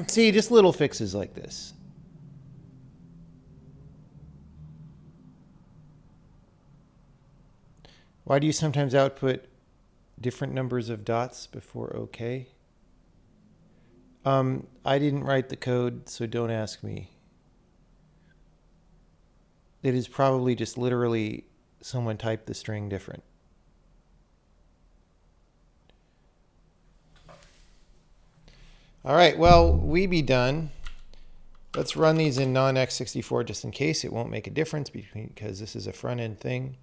See, just little fixes like this. Why do you sometimes output different numbers of dots before OK? I didn't write the code, so don't ask me. It is probably just literally someone typed the string different. All right, well, we be done. Let's run these in non-x64 just in case. It won't make a difference because this is a front-end thing.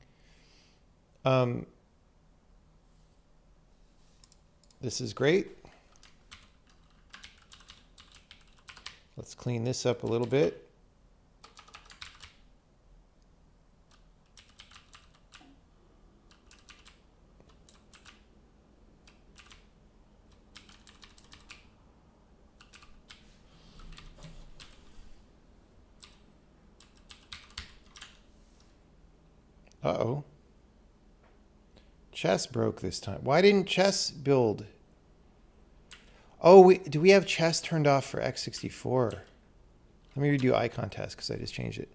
This is great. Let's clean this up a little bit. Uh-oh. Chess broke this time. Why didn't chess build? Oh, do we have chess turned off for x64? Let me redo icon test because I just changed it.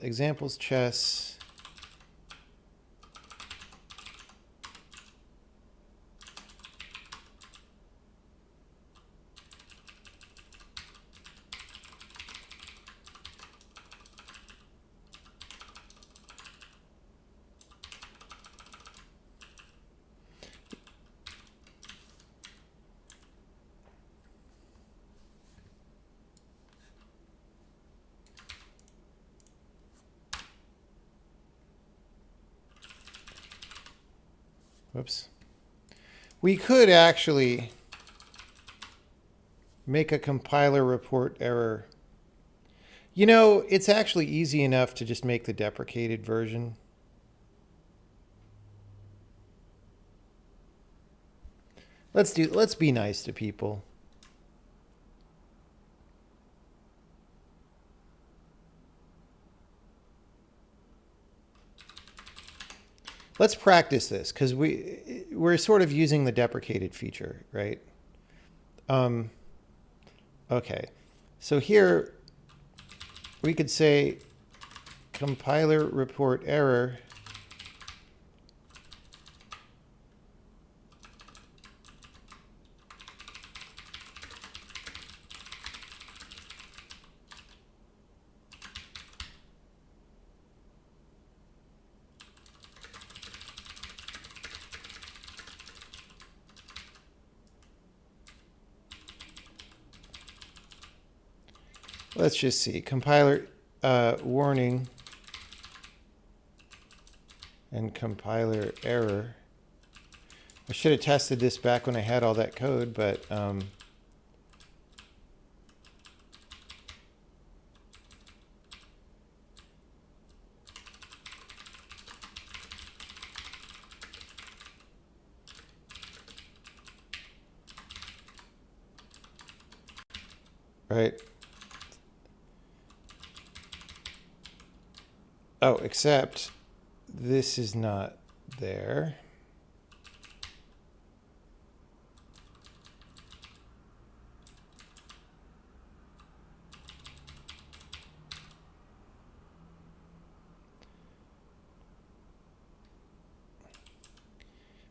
Examples chess. Whoops. We could actually make a compiler report error. You know, it's actually easy enough to just make the deprecated version. Let's be nice to people. Let's practice this because we're sort of using the deprecated feature, right? Okay, so here we could say compiler report error. Let's just see, compiler warning and compiler error. I should have tested this back when I had all that code, but right. Oh, except this is not there.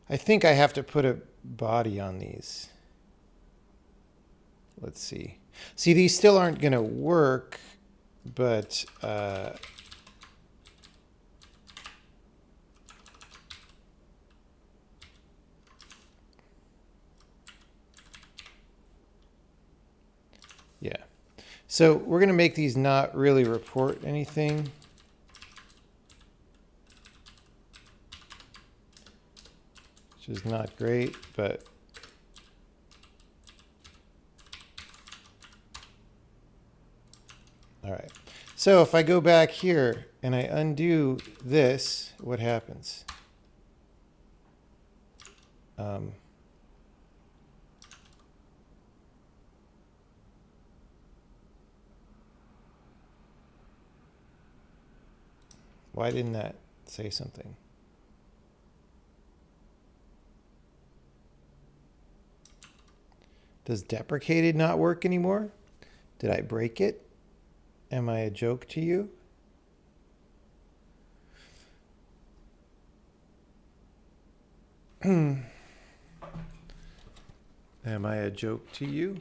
I think I have to put a body on these. Let's see. See, these still aren't going to work, but yeah. So we're going to make these not really report anything. Which is not great, but all right. So if I go back here and I undo this, what happens? Why didn't that say something? Does deprecated not work anymore? Did I break it? Am I a joke to you? Am I a joke to you?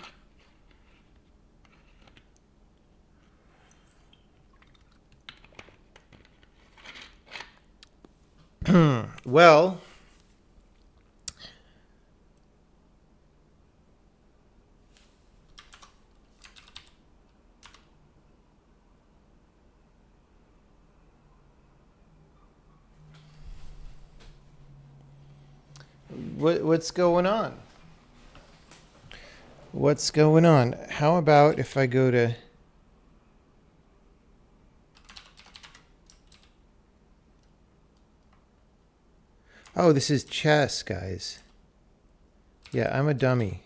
Well, what's going on? What's going on? How about if I go to... Oh, this is chess, guys. Yeah, I'm a dummy.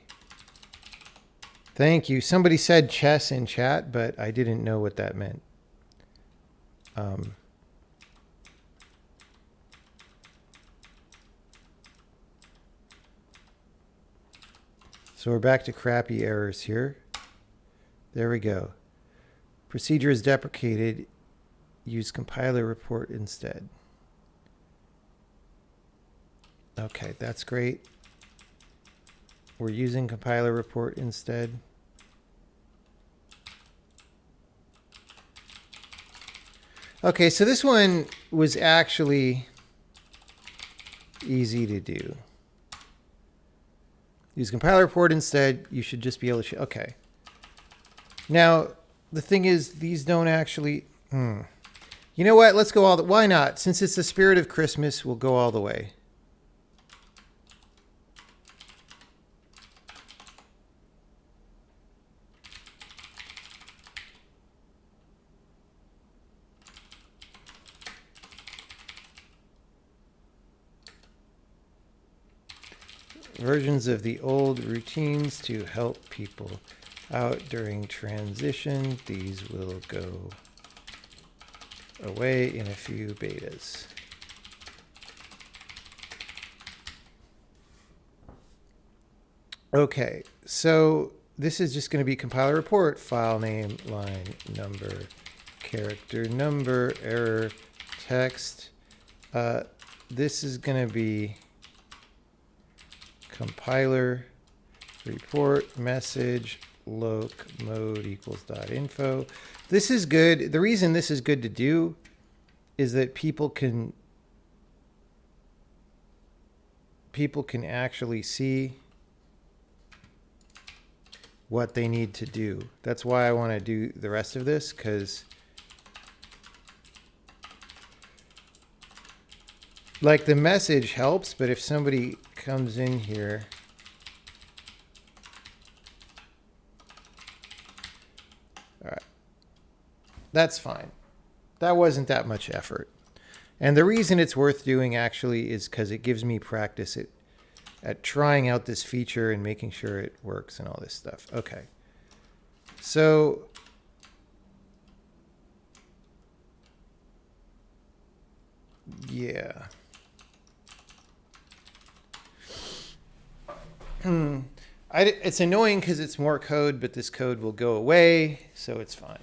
Thank you. Somebody said chess in chat, but I didn't know what that meant. So we're back to crappy errors here. There we go. Procedure is deprecated. Use compiler report instead. Okay, that's great. We're using compiler report instead. Okay, so this one was actually easy to do. Use compiler report instead. You should just be able to... Okay. Now, the thing is, these don't actually... You know what? Let's go all the... Why not? Since it's the spirit of Christmas, we'll go all the way. Versions of the old routines to help people out during transition. These will go away in a few betas. Okay, so this is just going to be compiler report, file name, line number, character number, error, text. This is going to be compiler report message loc mode equals .info. This is good. The reason this is good to do is that people can actually see what they need to do. That's why I want to do the rest of this, because like the message helps, but if somebody comes in here, all right, that's fine. That wasn't that much effort. And the reason it's worth doing actually is because it gives me practice at trying out this feature and making sure it works and all this stuff. Okay. So yeah. It's annoying because it's more code, but this code will go away, so it's fine.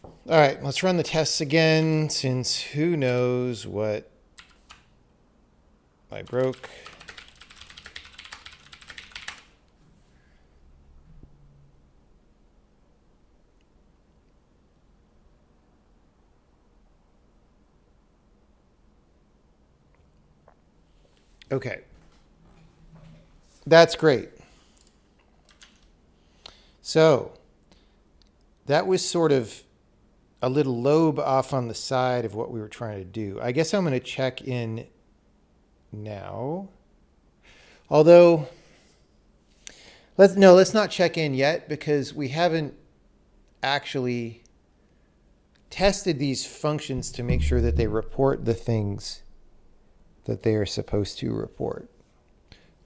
All right, let's run the tests again, since who knows what I broke. Okay. That's great. So that was sort of a little lobe off on the side of what we were trying to do. I guess I'm going to check in now. Although, let's not check in yet, because we haven't actually tested these functions to make sure that they report the things that they are supposed to report.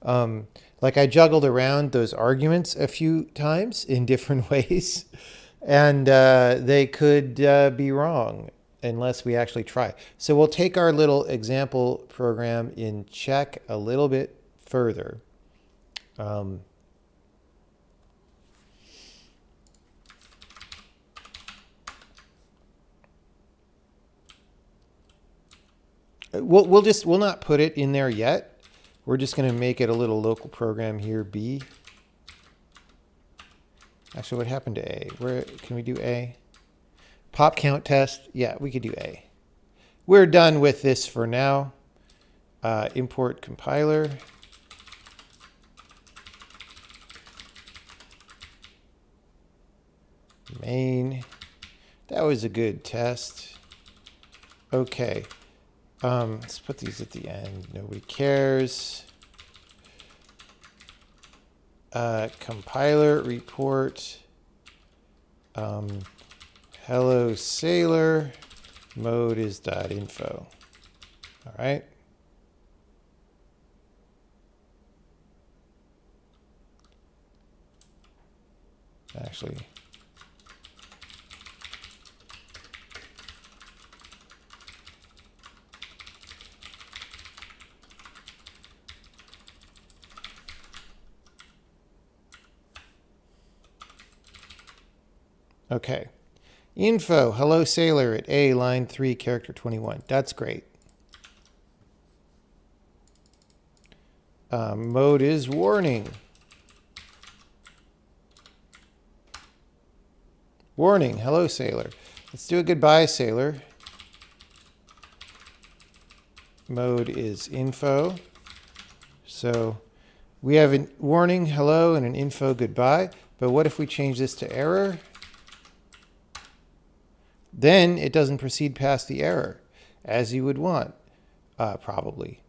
Like I juggled around those arguments a few times in different ways, and they could be wrong unless we actually try. So we'll take our little example program in check a little bit further. We'll not put it in there yet. We're just going to make it a little local program here, B. Actually, what happened to A? Where can we do A? Pop count test. Yeah, we could do A. We're done with this for now. Import compiler. Main. That was a good test. Okay. Let's put these at the end. Nobody cares. Compiler report. Hello sailor. Mode is .info. All right. Actually. Okay. Info, hello sailor at A, line 3, character 21. That's great. Mode is warning. Warning, hello sailor. Let's do a goodbye sailor. Mode is info. So we have a warning, hello, and an info, goodbye. But what if we change this to error? Then it doesn't proceed past the error, as you would want, probably.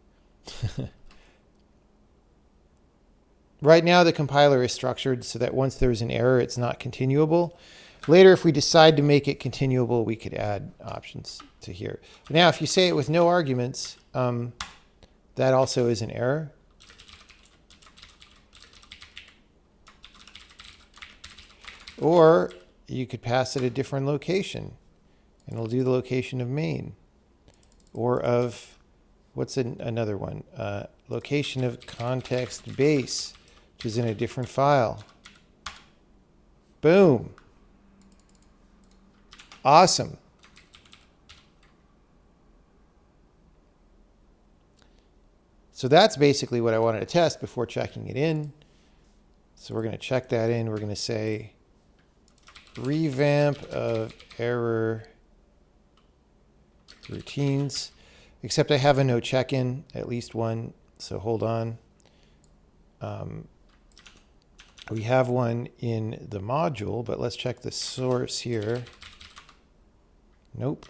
Right now, the compiler is structured so that once there's an error, it's not continuable. Later, if we decide to make it continuable, we could add options to here. Now, if you say it with no arguments, that also is an error. Or you could pass it a different location, and it'll do the location of main. Or of, what's another one? Location of context base, which is in a different file. Boom. Awesome. So that's basically what I wanted to test before checking it in. So we're going to check that in. We're going to say revamp of error routines, except I have a no check-in, at least one. So hold on. We have one in the module, but let's check the source here. Nope.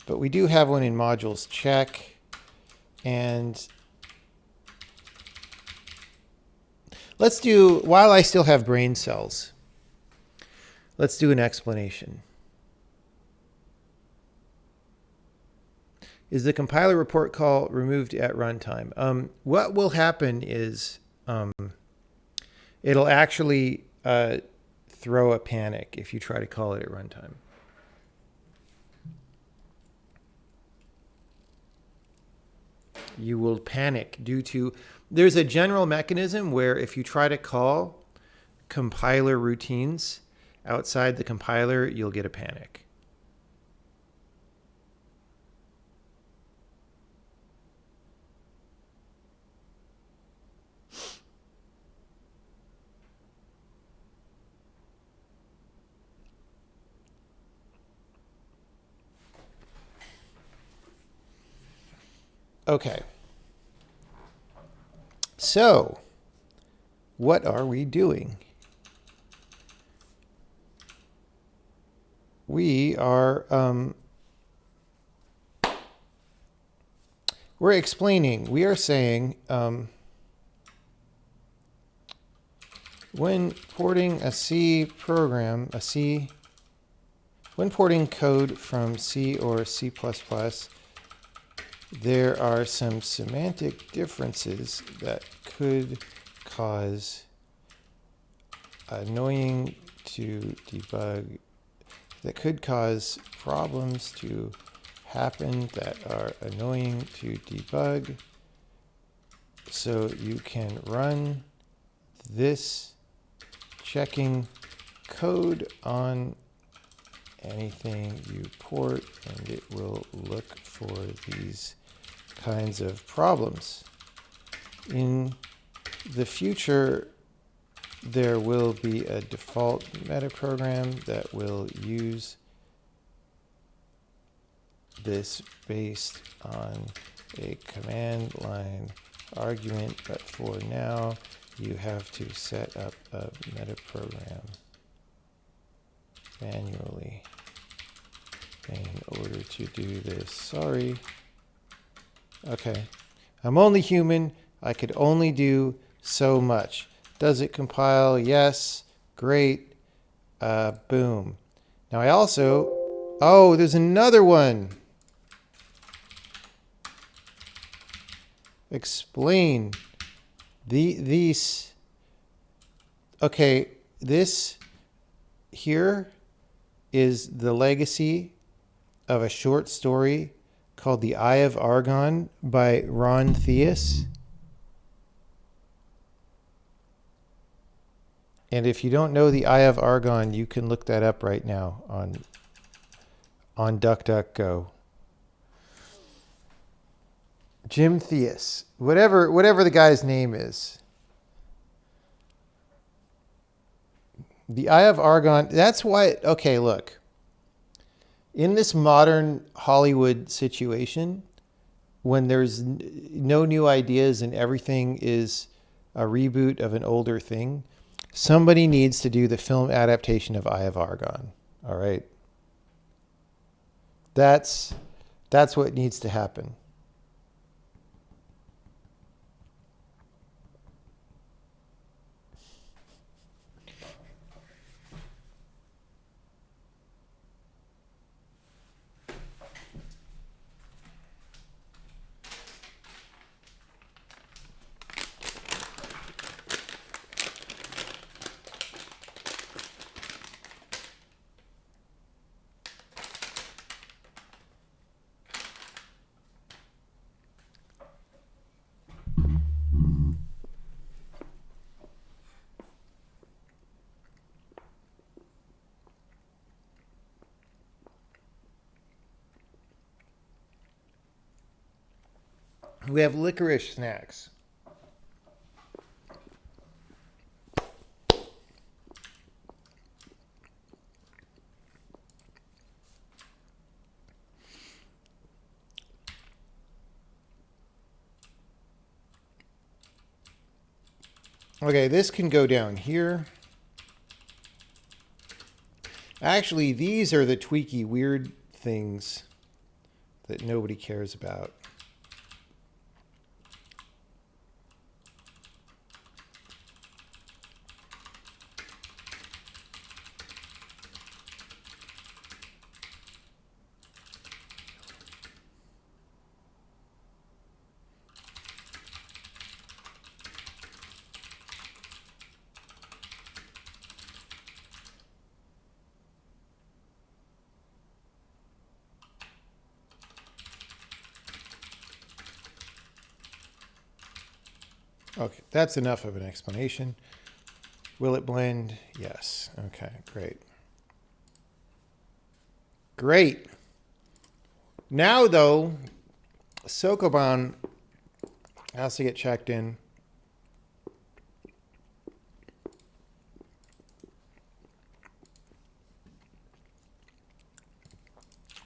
But we do have one in modules check. And let's do, while I still have brain cells, let's do an explanation. Is the compiler report call removed at runtime? What will happen is it'll actually throw a panic if you try to call it at runtime. You will panic due to, there's a general mechanism where if you try to call compiler routines outside the compiler, you'll get a panic. Okay. So, what are we doing? We are, we're explaining, we are saying, when porting a C program, when porting code from C or C++, there are some semantic differences that could cause annoying to debug, that could cause problems to happen that are annoying to debug. So you can run this checking code on anything you port, and it will look for these kinds of problems. In the future, there will be a default metaprogram that will use this based on a command line argument, but for now, you have to set up a metaprogram manually in order to do this. Sorry. Okay. I'm only human. I could only do so much. Does it compile? Yes. Great. Boom. Now I also... Oh, there's another one. Explain. These... Okay, this here is the legacy of a short story called The Eye of Argon by Ron Theus. And if you don't know The Eye of Argon, you can look that up right now on DuckDuckGo. Jim Theus, whatever the guy's name is. The Eye of Argon, that's why, okay, look. In this modern Hollywood situation, when there's no new ideas and everything is a reboot of an older thing, somebody needs to do the film adaptation of Eye of Argon. All right. That's what needs to happen. We have licorice snacks. Okay, this can go down here. Actually, these are the tweaky weird things that nobody cares about. Okay, that's enough of an explanation. Will it blend? Yes. Okay, great. Great. Now, though, Sokoban has to get checked in.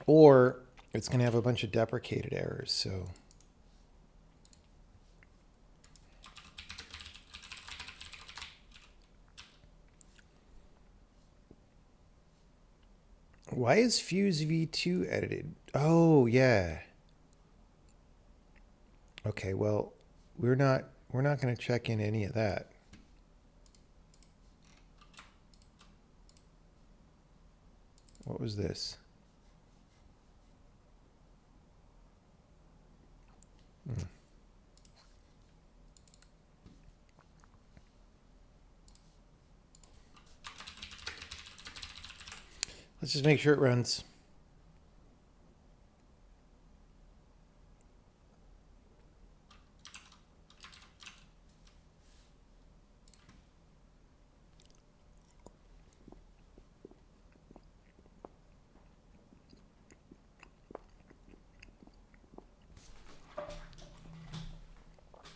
Or it's going to have a bunch of deprecated errors, so... Why is Fuse v2 edited? Oh, yeah. Okay, well, we're not going to check in any of that. What was this? Let's just make sure it runs.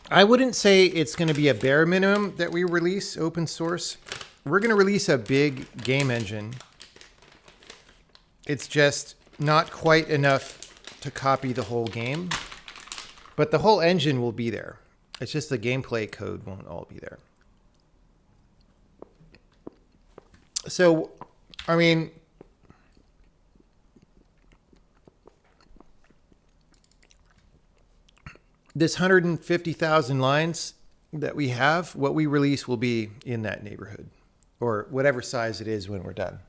I wouldn't say it's going to be a bare minimum that we release open source. We're going to release a big game engine. It's just not quite enough to copy the whole game, but the whole engine will be there. It's just the gameplay code won't all be there. So, I mean, this 150,000 lines that we have, what we release will be in that neighborhood, or whatever size it is when we're done.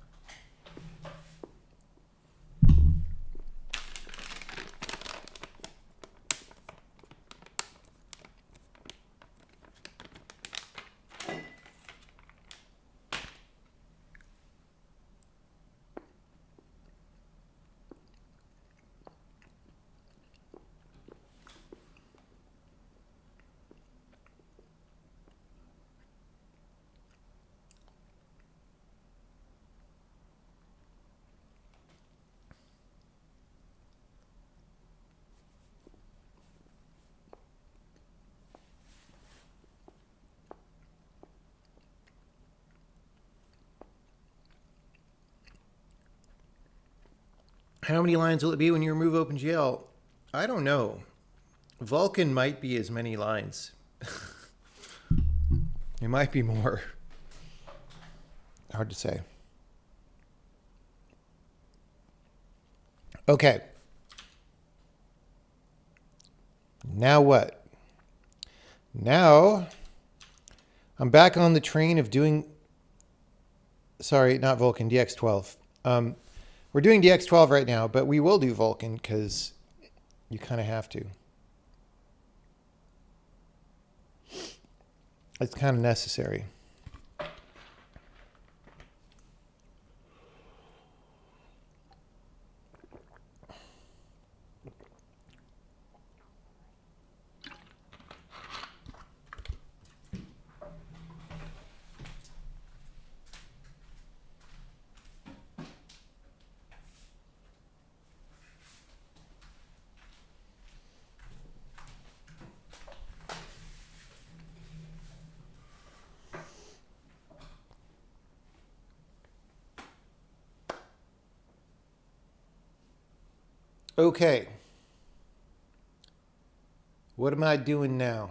How many lines will it be when you remove OpenGL? I don't know. Vulkan might be as many lines. It might be more. Hard to say. Okay. Now what? Now I'm back on the train of doing, sorry, not Vulkan, DX12. We're doing DX12 right now, but we will do Vulkan because you kind of have to. It's kind of necessary. Okay. What am I doing now?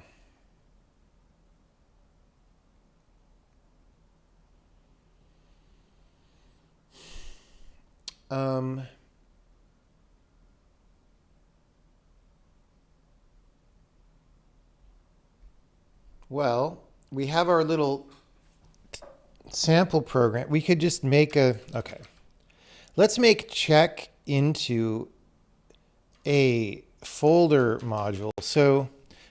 Well, we have our little sample program. We could just make okay. Let's make check into a folder module. So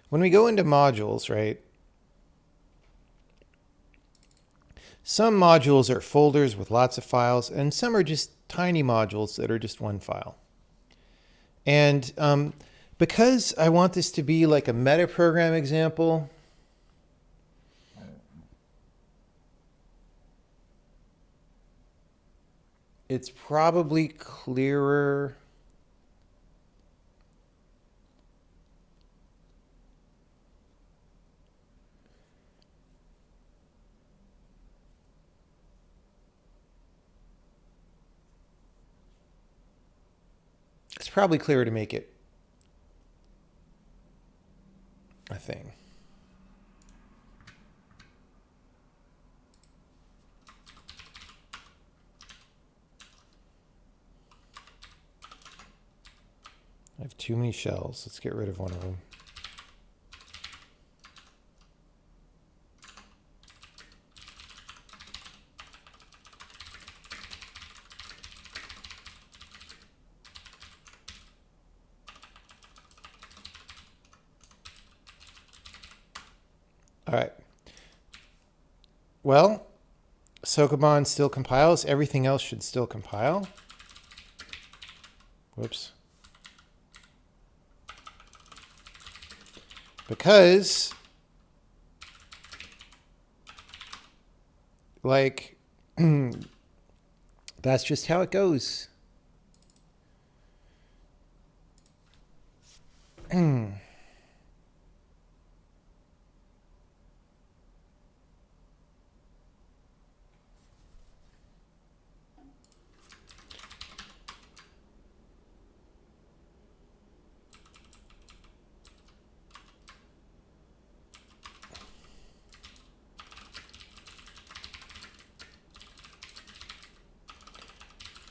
when we go into modules, right? Some modules are folders with lots of files, and some are just tiny modules that are just one file. And because I want this to be like a metaprogram example, it's probably clearer. It's probably clearer to make it a thing. I have too many shells. Let's get rid of one of them. All right. Well, Sokoban still compiles. Everything else should still compile. Whoops. Because, like, that's just how it goes.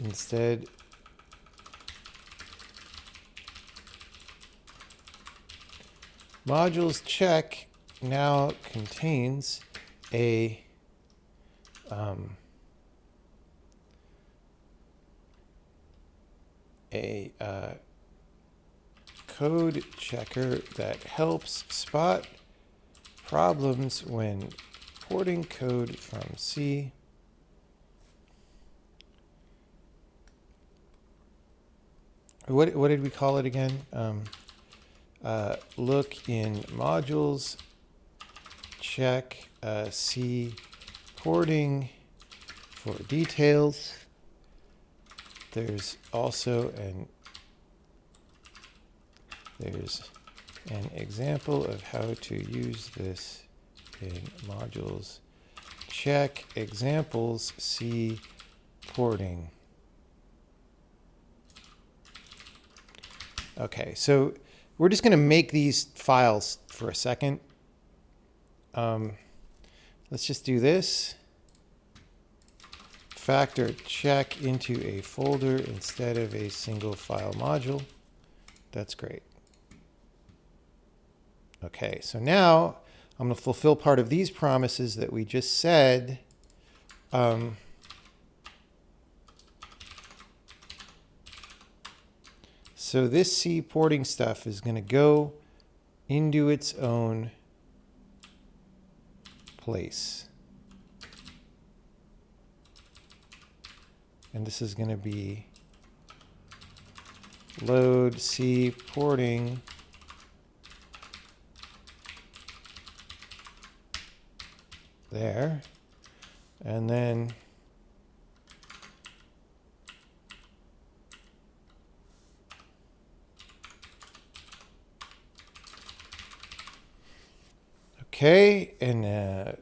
Instead, modules check now contains a code checker that helps spot problems when porting code from C what did we call it again? Look in modules, check C porting for details. There's also an example of how to use this in modules. Check examples C porting. Okay, so we're just going to make these files for a second. Let's just do this. Factor check into a folder instead of a single file module. That's great. Okay, so now I'm going to fulfill part of these promises that we just said. So this C porting stuff is going to go into its own place. And this is going to be load C porting there. And then okay, and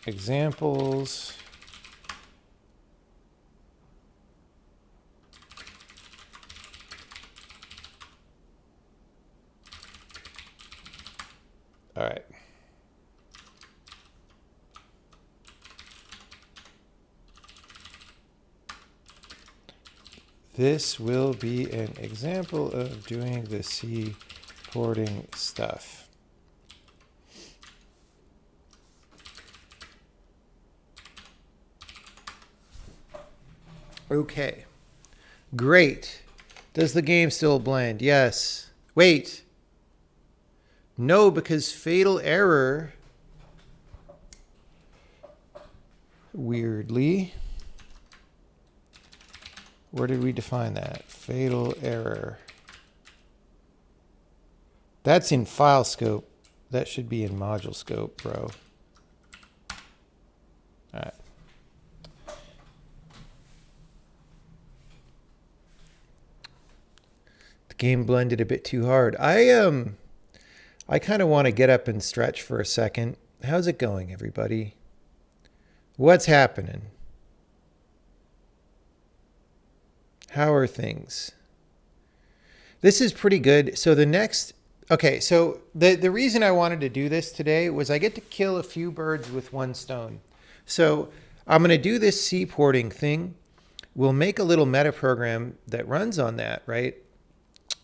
examples. All right. This will be an example of doing the C porting stuff. Okay, great. Does the game still blend? Yes. Wait. No, because fatal error, weirdly, where did we define that? Fatal error. That's in file scope. That should be in module scope, bro. All right. The game blended a bit too hard. I kind of want to get up and stretch for a second. How's it going, everybody? What's happening? How are things? This is pretty good. So the next, okay, so the reason I wanted to do this today was I get to kill a few birds with one stone. So I'm going to do this C porting thing. We'll make a little metaprogram that runs on that, right?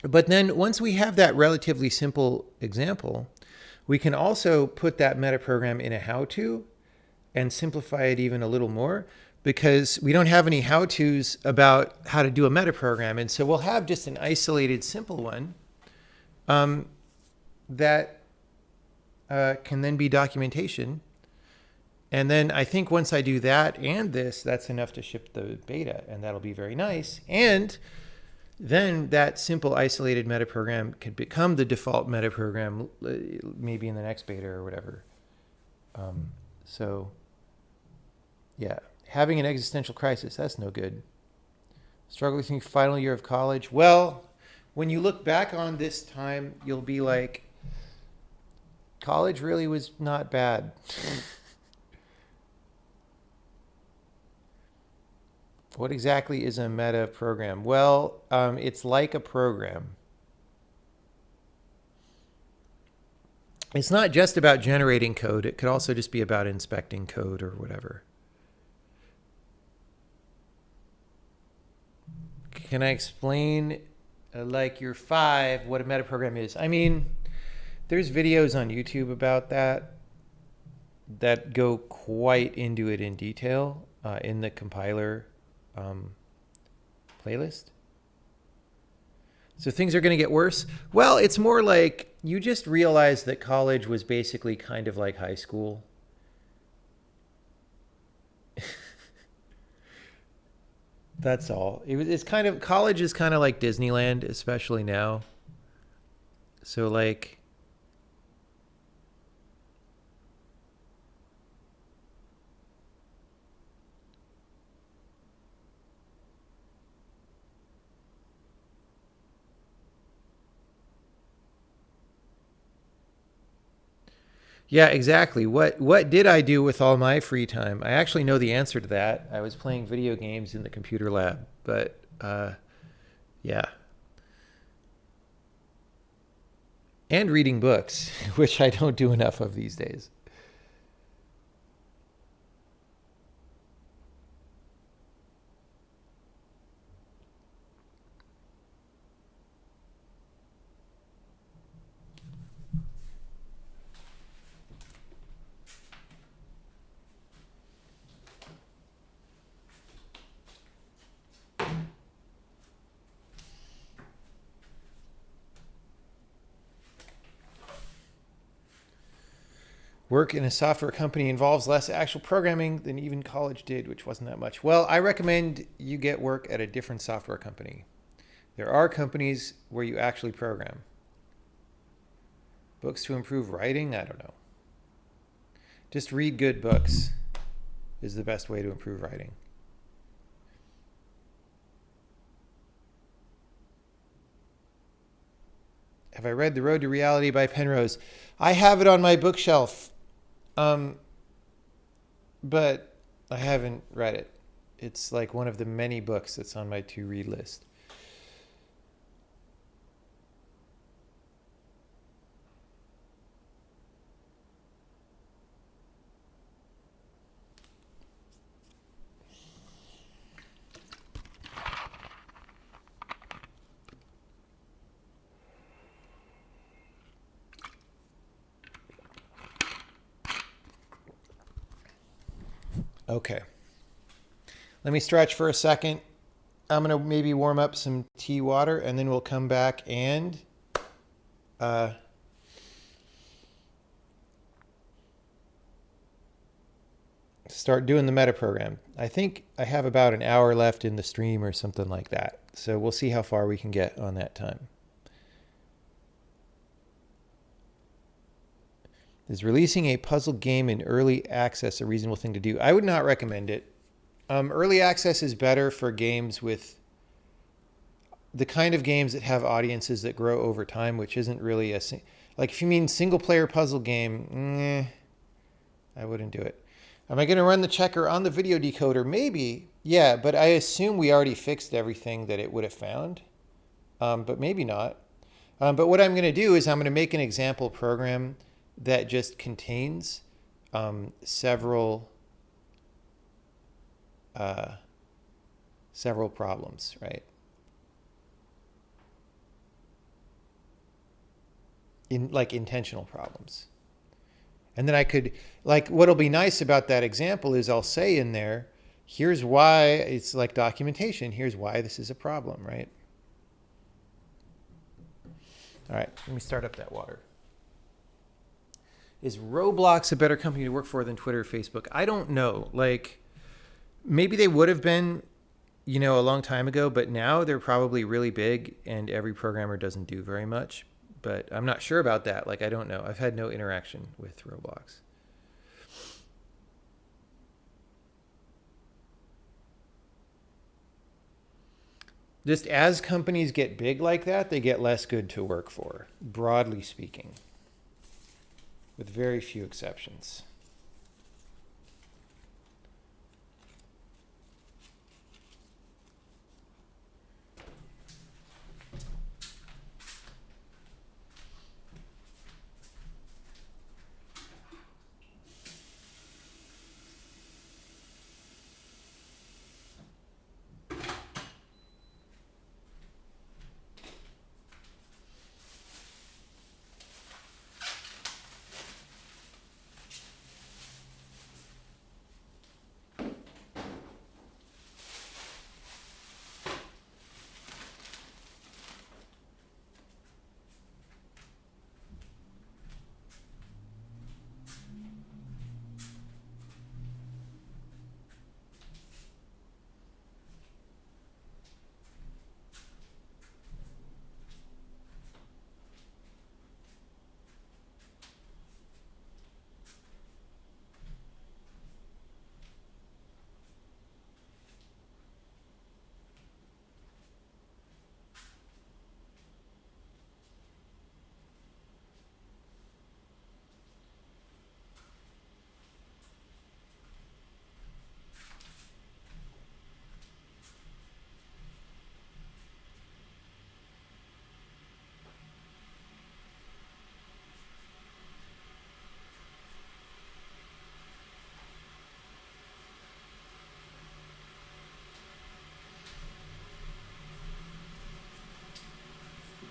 But then once we have that relatively simple example, we can also put that metaprogram in a how-to and simplify it even a little more, because we don't have any how-tos about how to do a metaprogram. And so we'll have just an isolated simple one that can then be documentation. And then I think once I do that and this, that's enough to ship the beta, and that'll be very nice. And then that simple isolated metaprogram could become the default metaprogram, maybe in the next beta or whatever. So yeah, having an existential crisis, that's no good. Struggling through final year of college. Well, when you look back on this time, you'll be like, college really was not bad. What exactly is a meta program? Well, it's like a program. It's not just about generating code. It could also just be about inspecting code or whatever. Can I explain, like you're 5, what a metaprogram is? I mean, there's videos on YouTube about that go quite into it in detail in the compiler playlist. So things are going to get worse. Well, it's more like you just realized that college was basically kind of like high school. That's all. It's kind of, college is kind of like Disneyland, especially now. So like, yeah, exactly. What did I do with all my free time? I actually know the answer to that. I was playing video games in the computer lab, but yeah. And reading books, which I don't do enough of these days. Work in a software company involves less actual programming than even college did, which wasn't that much. Well, I recommend you get work at a different software company. There are companies where you actually program. Books to improve writing? I don't know. Just read good books is the best way to improve writing. Have I read The Road to Reality by Penrose? I have it on my bookshelf. But I haven't read it. It's like one of the many books that's on my to-read list. Okay. Let me stretch for a second. I'm going to maybe warm up some tea water, and then we'll come back and start doing the metaprogram. I think I have about an hour left in the stream or something like that. So we'll see how far we can get on that time. Is releasing a puzzle game in early access a reasonable thing to do? I would not recommend it. Early access is better for games with the kind of games that have audiences that grow over time, which isn't really like if you mean single player puzzle game, I wouldn't do it. Am I going to run the checker on the video decoder? Maybe. Yeah, but I assume we already fixed everything that it would have found. But maybe not. But what I'm going to do is I'm going to make an example program that just contains several problems, right? Like intentional problems. And then I could, like, what'll be nice about that example is I'll say in there, here's why, it's like documentation, here's why this is a problem, right? All right, let me start up that water. Is Roblox a better company to work for than Twitter or Facebook? I don't know. Like, maybe they would have been, a long time ago, but now they're probably really big and every programmer doesn't do very much. But I'm not sure about that. Like, I don't know. I've had no interaction with Roblox. Just as companies get big like that, they get less good to work for, broadly speaking, with very few exceptions.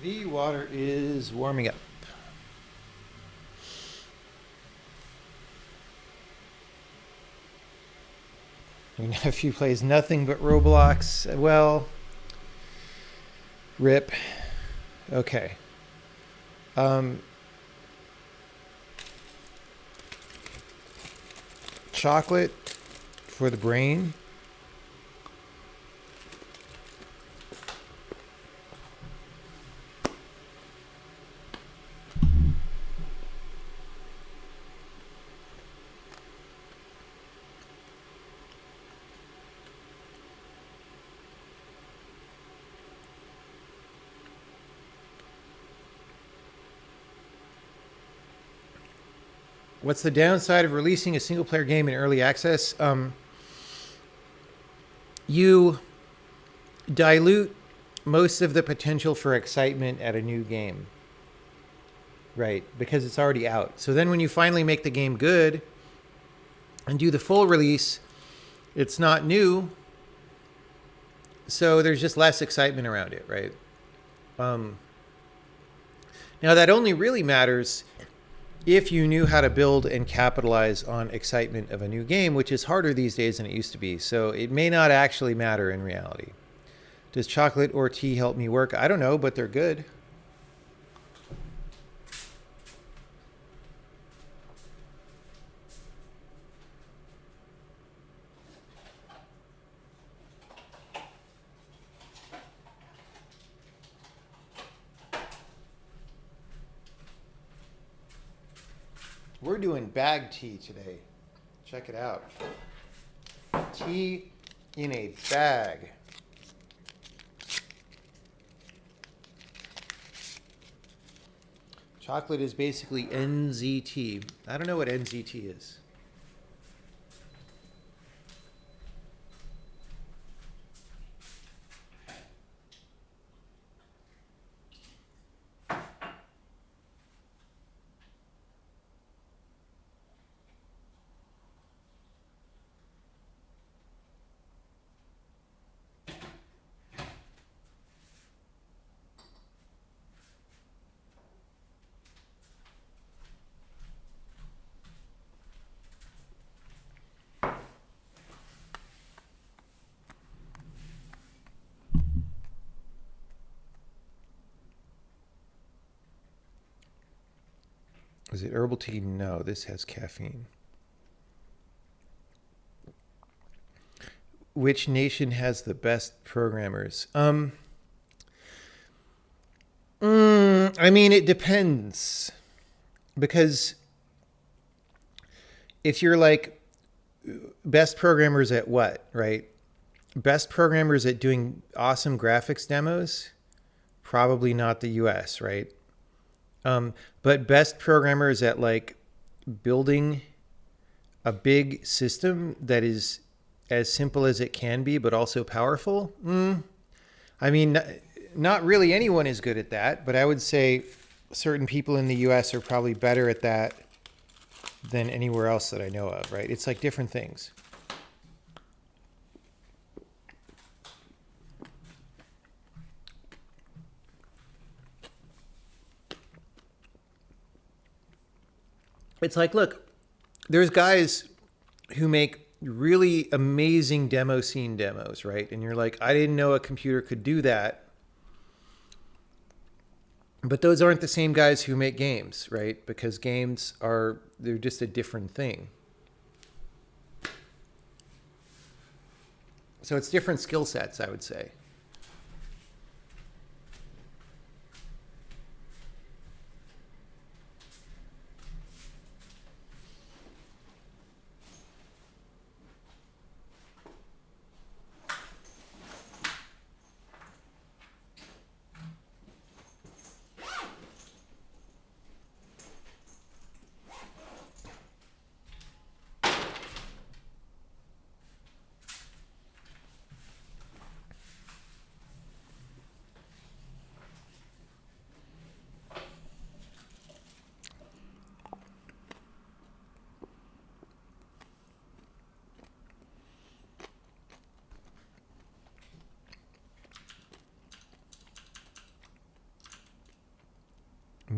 The water is warming up. Your nephew plays nothing but Roblox. Well, rip. Okay. Chocolate for the brain. What's the downside of releasing a single player game in early access? You dilute most of the potential for excitement at a new game, right? Because it's already out. So then when you finally make the game good and do the full release, it's not new. So there's just less excitement around it, right? Now that only really matters if you knew how to build and capitalize on excitement of a new game, which is harder these days than it used to be. So it may not actually matter in reality. Does chocolate or tea help me work? I don't know, but they're good. We're doing bag tea today. Check it out. Tea in a bag. Chocolate is basically NZT. I don't know what NZT is. Is it herbal tea? No, this has caffeine. Which nation has the best programmers? I mean, it depends. Because if you're like best programmers at what, right? Best programmers at doing awesome graphics demos? Probably not the US, right? But best programmers at like building a big system that is as simple as it can be, but also powerful. I mean, not really anyone is good at that, but I would say certain people in the US are probably better at that than anywhere else that I know of, right? It's like different things. It's like, look, there's guys who make really amazing demo scene demos, right? And you're like, I didn't know a computer could do that. But those aren't the same guys who make games, right? Because games they're just a different thing. So it's different skill sets, I would say.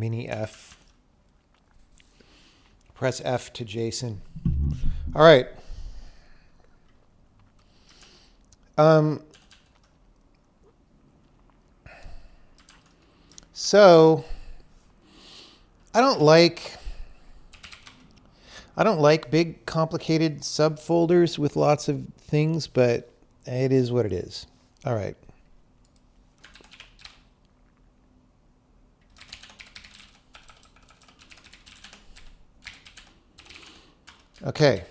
mini F. Press F to JSON. All right. So I don't like big complicated subfolders with lots of things, but it is what it is. All right. Okay.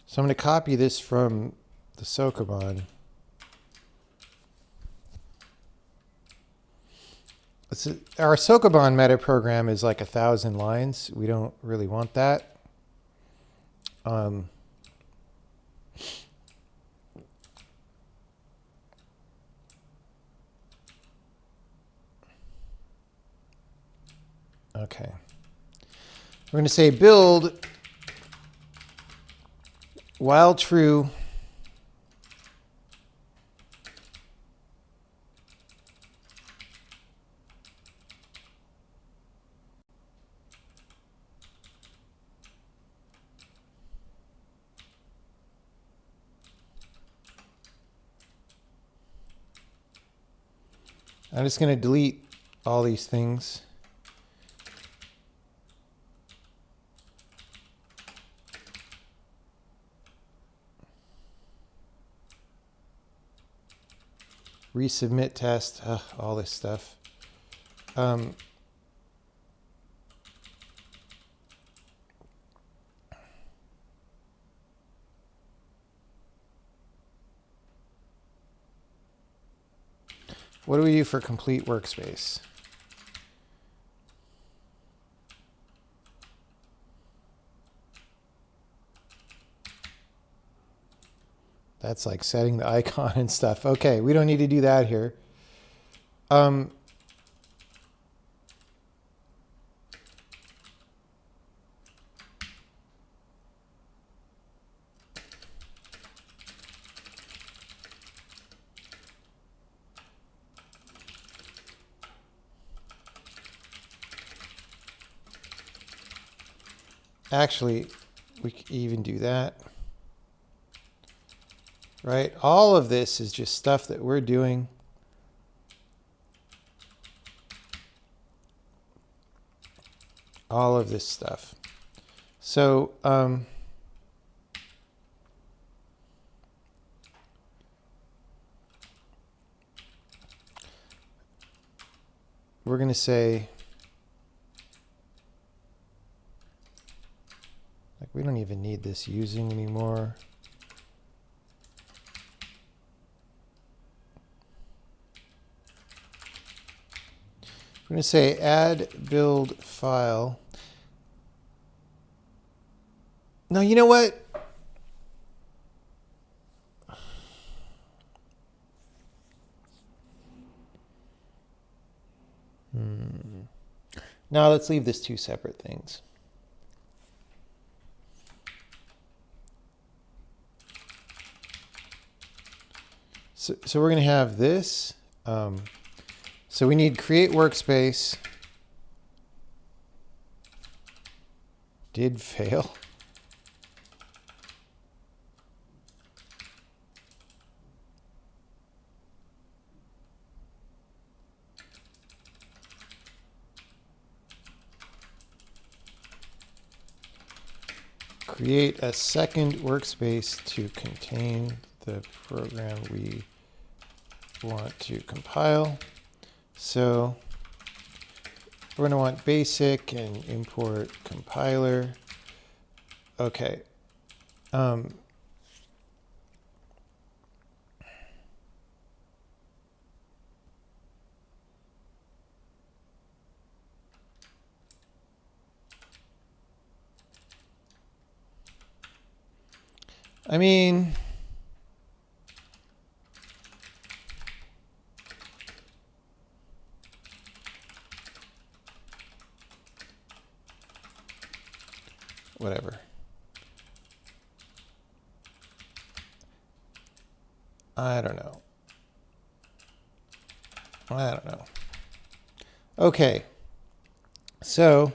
So I'm going to copy this from the Sokoban. Our Sokoban metaprogram is like 1,000 lines. We don't really want that. Okay. We're going to say build while true I'm just going to delete all these things. Resubmit test, all this stuff. What do we do for complete workspace? That's like setting the icon and stuff. Okay, we don't need to do that here. Actually, we could even do that. Right? All of this is just stuff that we're doing. All of this stuff. So, we're going to say, like, we don't even need this using anymore. We're going to say add build file. No, you know what? Now let's leave this two separate things. So we're going to have this. So we need create workspace. Did fail. Create a second workspace to contain the program we want to compile. So we're going to want basic and import compiler. Okay. I mean, whatever. I don't know. Okay. So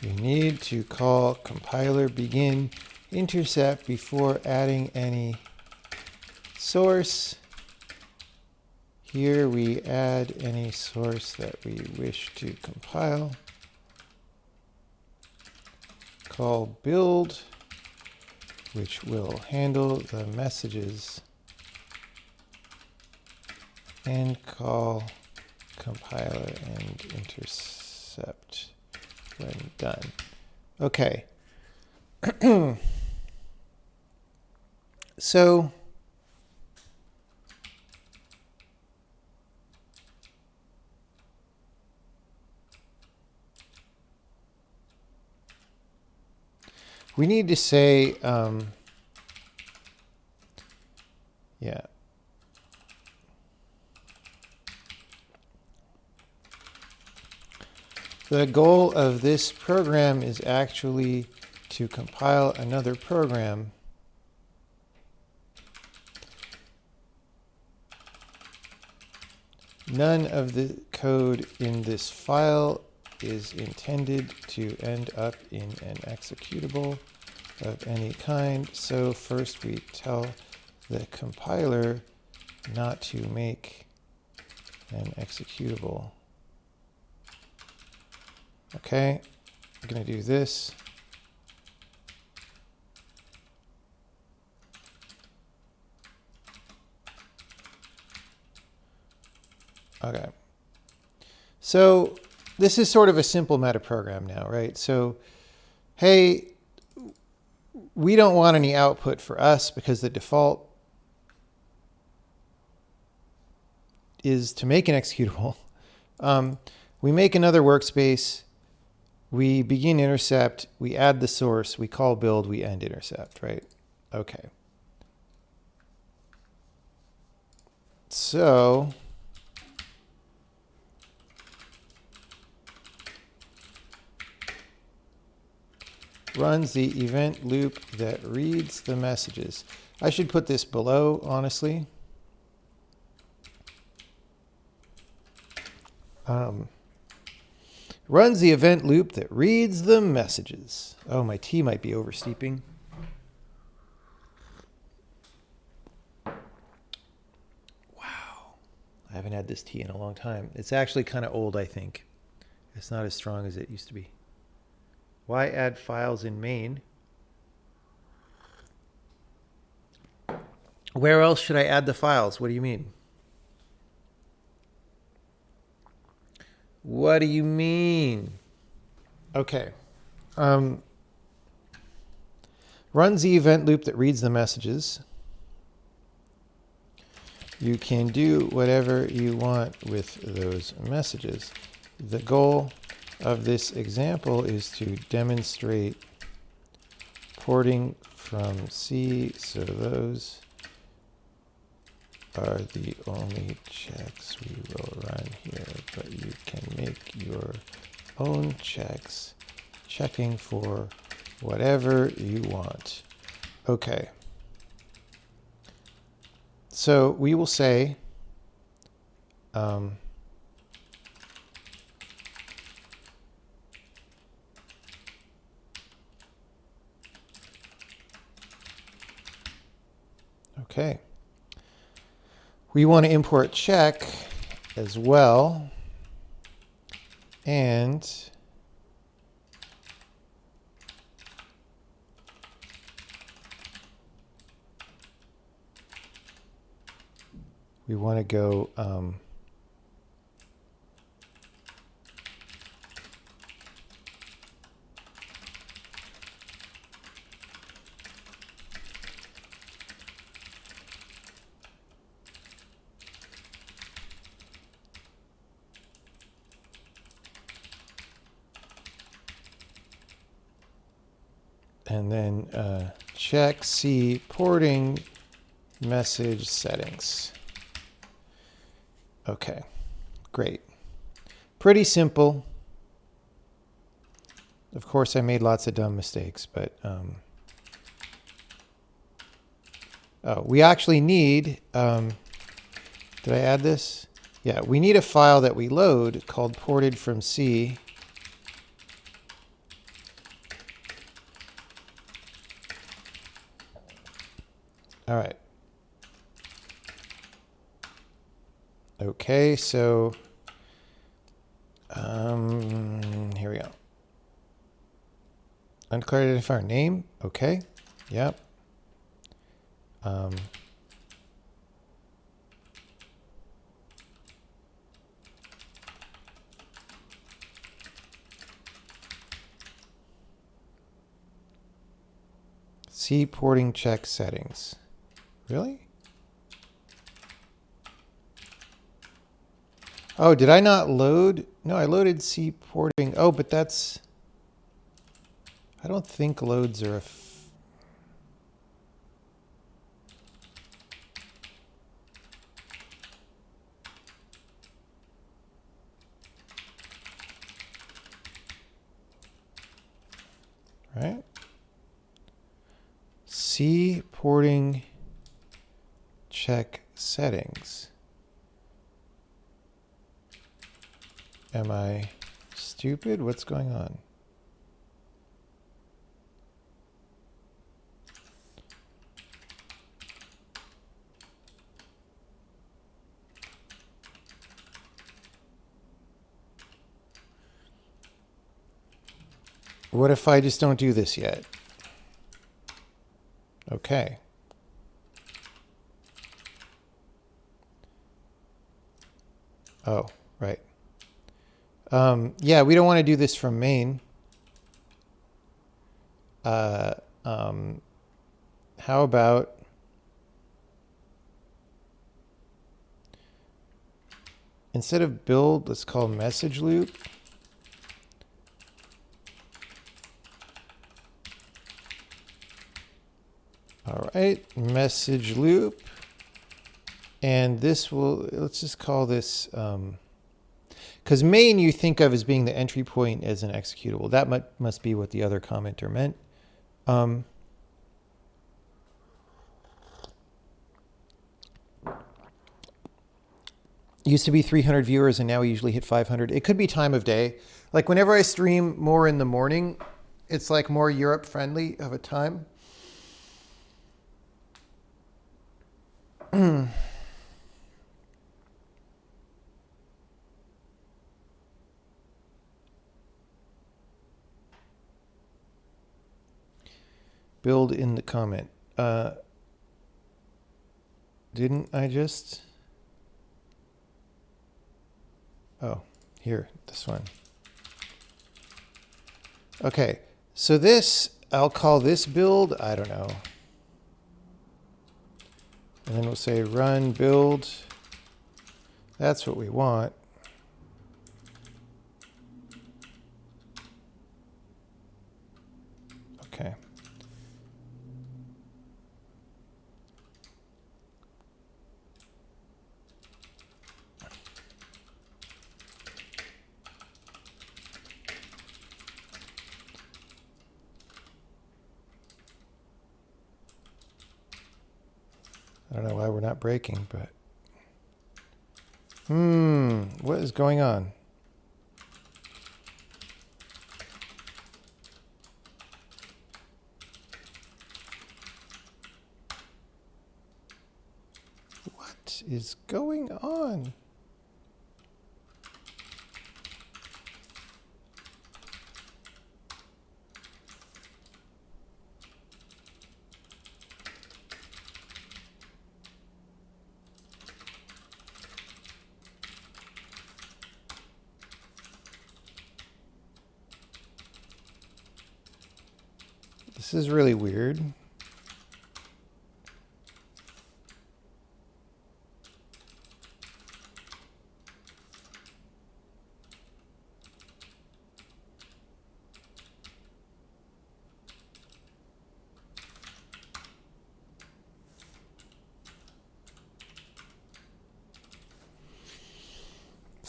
you need to call compiler begin intercept before adding any source. Here we add any source that we wish to compile. Call build, which will handle the messages, and call compiler and intercept when done. Okay. So we need to say, yeah. The goal of this program is actually to compile another program. None of the code in this file is intended to end up in an executable of any kind. So first we tell the compiler not to make an executable. Okay, I'm going to do this. Okay. So this is sort of a simple metaprogram now, right? So, hey, we don't want any output for us because the default is to make an executable. We make another workspace. We begin intercept. We add the source. We call build. We end intercept, right? Okay. So runs the event loop that reads the messages. I should put this below, honestly. Runs the event loop that reads the messages. Oh, my tea might be oversteeping. Wow. I haven't had this tea in a long time. It's actually kind of old, I think. It's not as strong as it used to be. Why add files in main? Where else should I add the files? What do you mean? What do you mean? Okay. Runs the event loop that reads the messages. You can do whatever you want with those messages. The goal of this example is to demonstrate porting from C, so those are the only checks we will run here, but you can make your own checks, checking for whatever you want. Okay. So we will say, okay. We want to import check as well. And we want to go And then check C porting message settings. Okay, great. Pretty simple. Of course, I made lots of dumb mistakes, but oh, we actually need, did I add this? Yeah, we need a file that we load called ported from C. All right. Okay, so here we go. Undeclared identifier name. Okay. Yep. C porting check settings. Really? Oh, did I not load? No, I loaded C porting. Oh, but that's, I don't think loads are right? C porting check settings. Am I stupid? What's going on? What if I just don't do this yet? Okay. Oh, right. Yeah, we don't want to do this from main. How about instead of build, let's call message loop. All right, message loop. And this will, let's just call this, because main you think of as being the entry point as an executable. That must be what the other commenter meant. Used to be 300 viewers and now we usually hit 500. It could be time of day. Like whenever I stream more in the morning, it's like more Europe friendly of a time. Build in the comment. Didn't I just? Oh, here, this one. Okay, so this, I'll call this build, I don't know. And then we'll say run build. That's what we want. Okay. I don't know why we're not breaking, but what is going on? What is going on? This is really weird.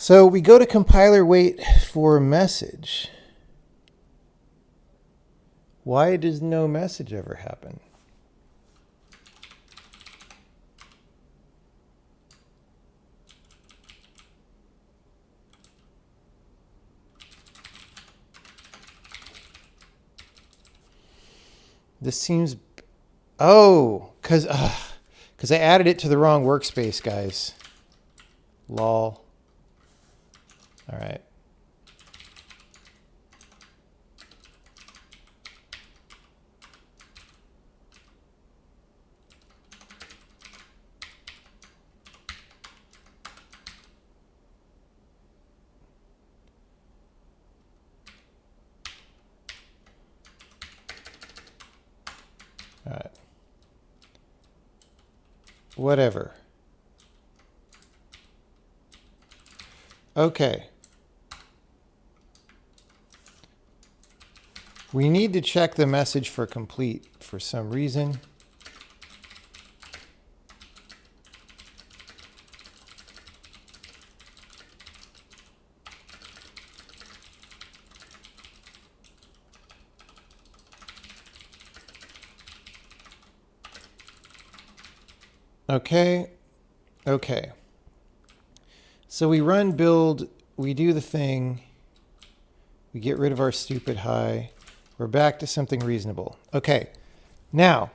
So we go to compiler, wait for message. Why does no message ever happen? This seems, oh, because I added it to the wrong workspace, guys. Lol. All right. All right. Whatever. Okay. We need to check the message for complete for some reason. Okay. Okay. So we run build, we do the thing, we get rid of our stupid high. We're back to something reasonable. Okay, now.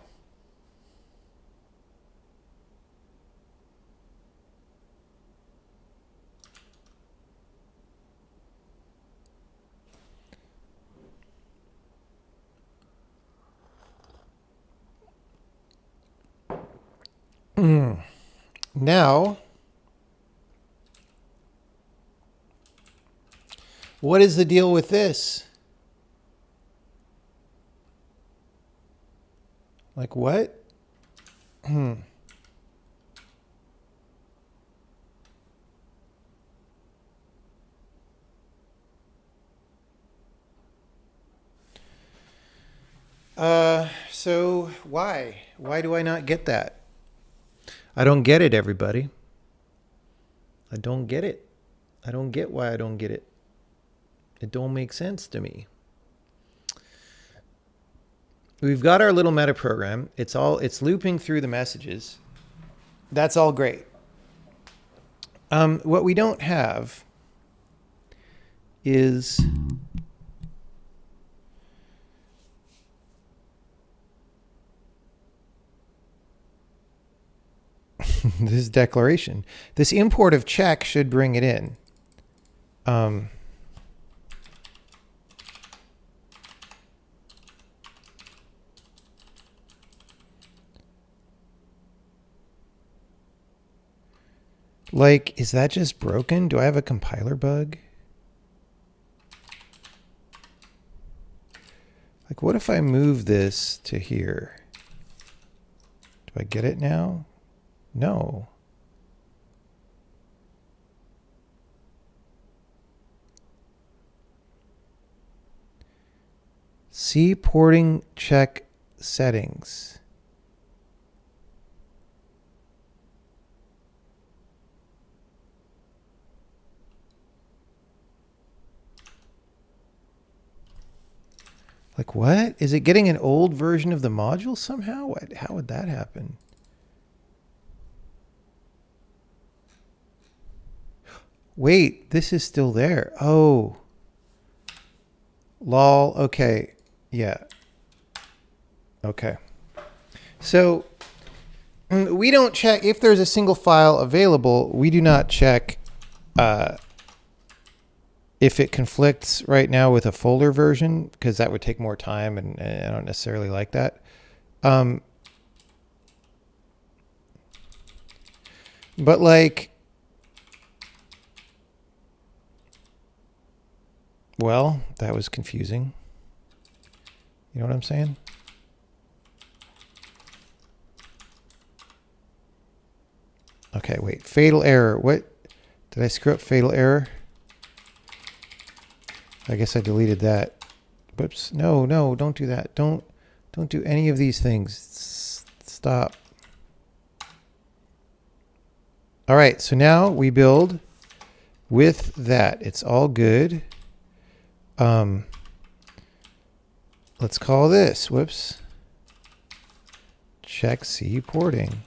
Now, what is the deal with this? Like what? So why? Why do I not get that? I don't get it, everybody. I don't get it. I don't get why I don't get it. It don't make sense to me. We've got our little metaprogram. It's looping through the messages. That's all great. What we don't have is this declaration. This import of check should bring it in. Like, is that just broken? Do I have a compiler bug? Like, what if I move this to here? Do I get it now? No. See porting check settings. Like what? Is it getting an old version of the module somehow? What? How would that happen? Wait, this is still there. Oh. Lol. Okay. Yeah. Okay. So we don't check if there's a single file available. We do not check if it conflicts right now with a folder version, because that would take more time, and I don't necessarily like that. But like, well, that was confusing. You know what I'm saying? Okay, wait. Fatal error. What? Did I screw up fatal error? I guess I deleted that. Whoops. No, no, don't do that. Don't do any of these things. Stop. All right, so now we build with that, it's all good. Let's call this, whoops, check C porting.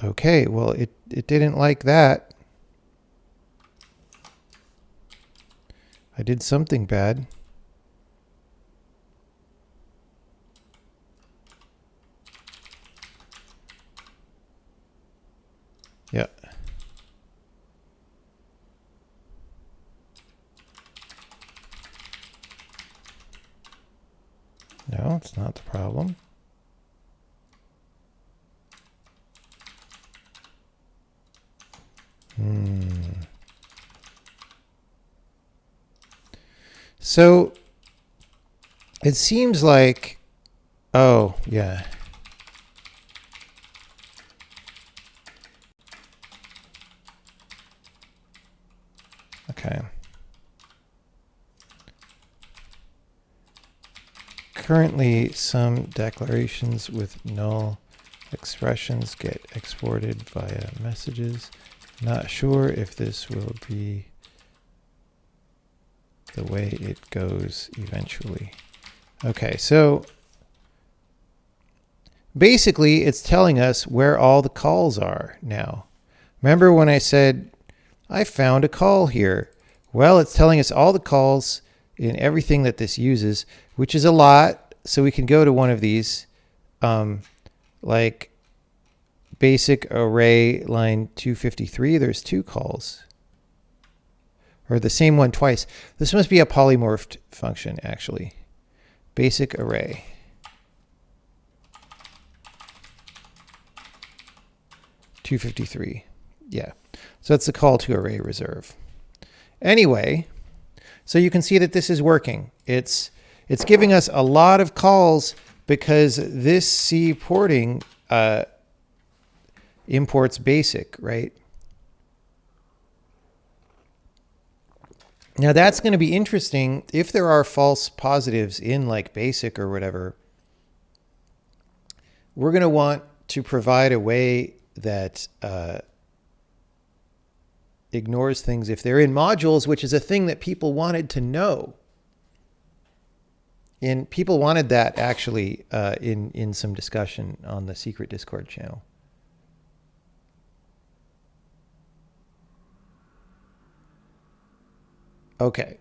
Okay, well, it didn't like that. I did something bad. Yeah. No, it's not the problem. So it seems like, oh, yeah. Okay. Currently, some declarations with null expressions get exported via messages. Not sure if this will be the way it goes eventually. Okay, so basically it's telling us where all the calls are now. Remember when I said I found a call here? Well, it's telling us all the calls in everything that this uses, which is a lot. So we can go to one of these, like basic array line 253. There's 2 calls, or the same one twice. This must be a polymorphed function, actually. Basic array. $253. Yeah. So that's the call to array reserve. Anyway, so you can see that this is working. It's giving us a lot of calls because this C porting imports basic, right? Now that's going to be interesting if there are false positives in like basic or whatever. We're going to want to provide a way that ignores things if they're in modules, which is a thing that people wanted to know. And people wanted that actually in some discussion on the secret Discord channel. Okay.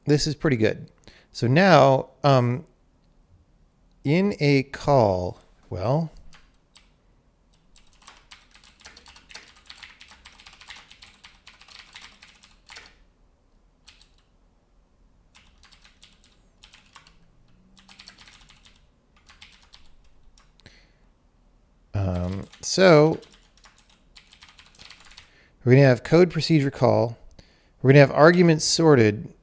This is pretty good. So now, in a call, well, so we're going to have code procedure call. We're going to have arguments sorted.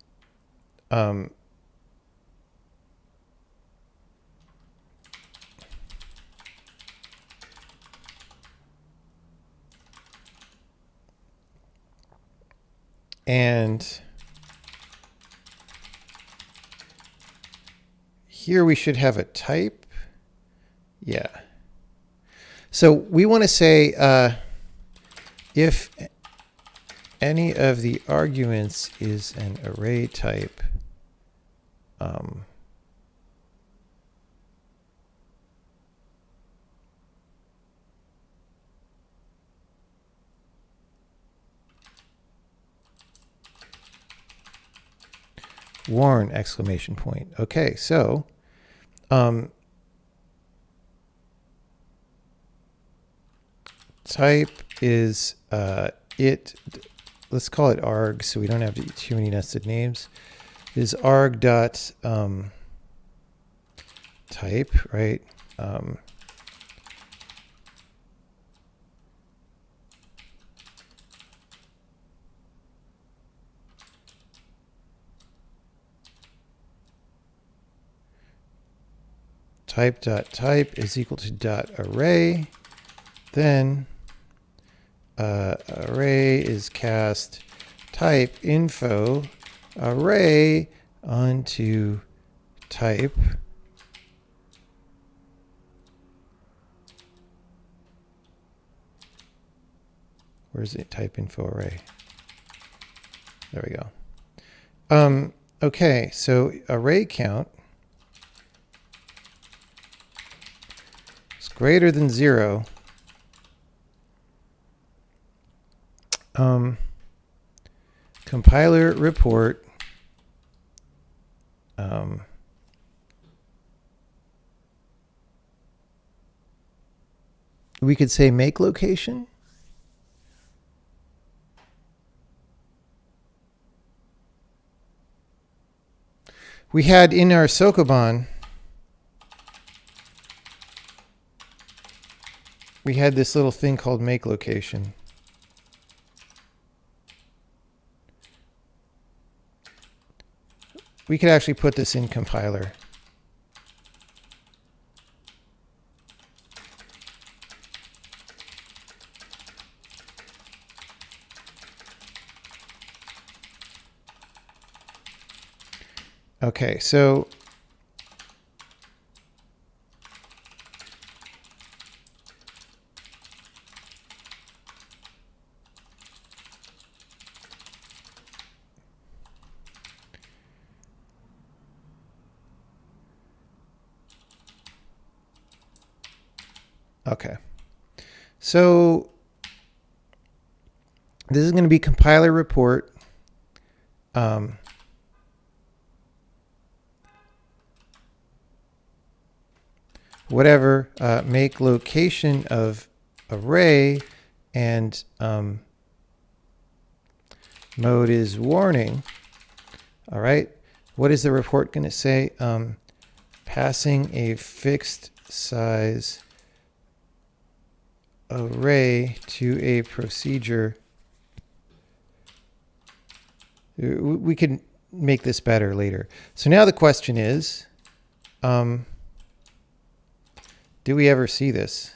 And here we should have a type. Yeah. So we want to say if any of the arguments is an array type, warn exclamation point. Okay, so type is it, let's call it arg so we don't have too many nested names, is arg dot type, right? Type dot type is equal to dot array. Then array is cast type info array onto type. Where's it? Type info array. There we go. Okay, so array count is greater than 0. Compiler report we could say make location. We had in our Sokoban, we had this little thing called make location. We could actually put this in compiler. Okay, so okay. So this is going to be compiler report. Whatever, make location of array, and mode is warning. All right. What is the report going to say? Passing a fixed size array to a procedure. We can make this better later. So now the question is, do we ever see this?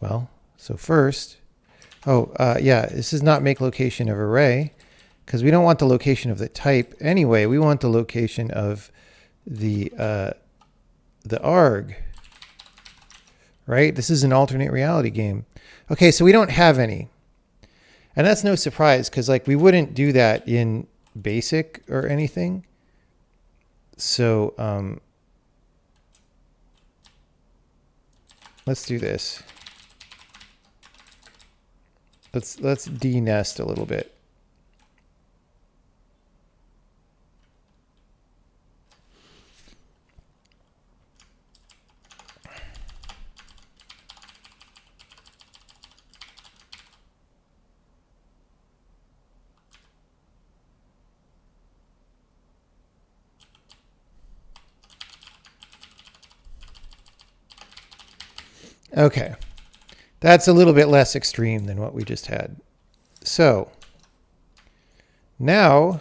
Well, so first, yeah, this is not make location of array, because we don't want the location of the type anyway. We want the location of the arg, right? This is an alternate reality game. Okay, so we don't have any. And that's no surprise, because like we wouldn't do that in BASIC or anything. So let's do this. Let's de-nest a little bit. Okay, that's a little bit less extreme than what we just had. So now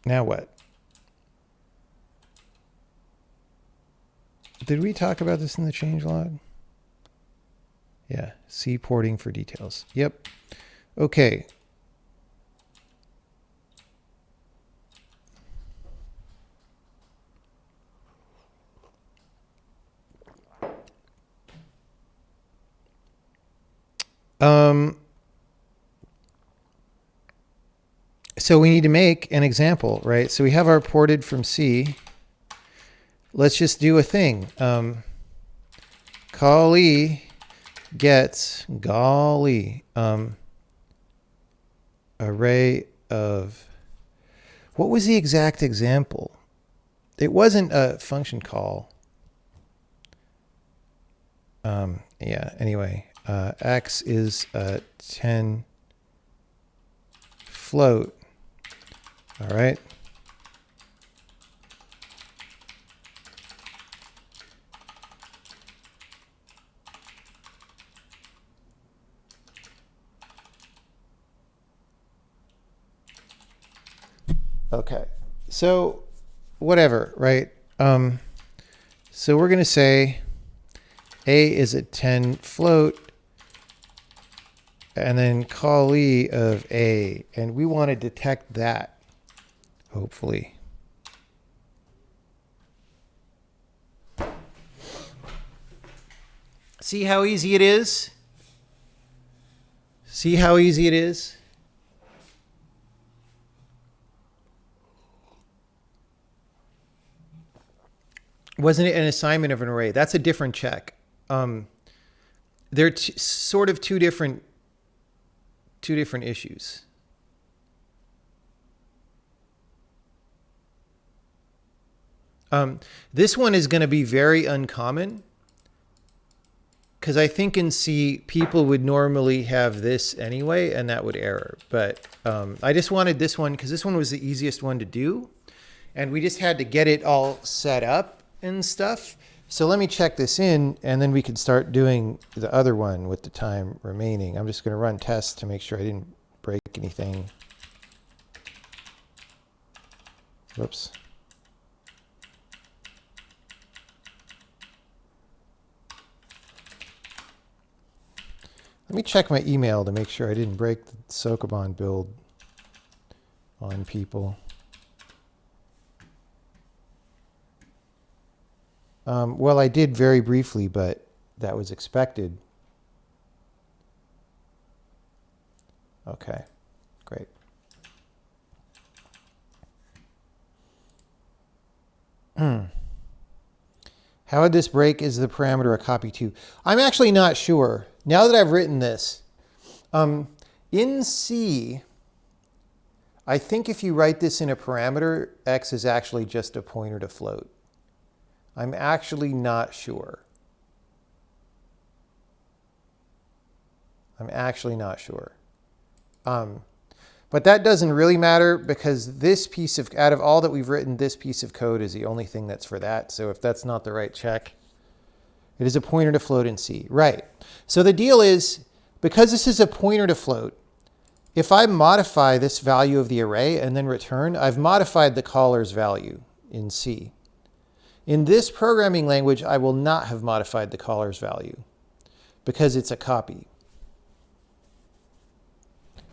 what? Did we talk about this in the changelog? Yeah, see porting for details. Yep. Okay. So we need to make an example, right? So we have our ported from C. Let's just do a thing. Callee gets array of, what was the exact example? It wasn't a function call. Yeah, anyway, X is a 10 float. All right. Okay, so whatever, right? So we're going to say A is a 10 float, and then callee of A, and we want to detect that, hopefully. See how easy it is? See how easy it is? Wasn't it an assignment of an array? That's a different check. They're sort of two different issues. This one is going to be very uncommon because I think in C people would normally have this anyway, and that would error. But I just wanted this one because this one was the easiest one to do, and we just had to get it all set up and stuff. So let me check this in, and then we can start doing the other one with the time remaining. I'm just going to run tests to make sure I didn't break anything. Whoops. Let me check my email to make sure I didn't break the Sokoban build on people. Well, I did very briefly, but that was expected. Okay, great. How would this break is the parameter a copy to? I'm actually not sure. Now that I've written this, in C, I think if you write this in a parameter, x is actually just a pointer to float. I'm actually not sure. I'm actually not sure. But that doesn't really matter because this piece of, out of all that we've written, this piece of code is the only thing that's for that. So if that's not the right check, it is a pointer to float in C. Right. So the deal is, because this is a pointer to float, if I modify this value of the array and then return, I've modified the caller's value in C. In this programming language, I will not have modified the caller's value because it's a copy.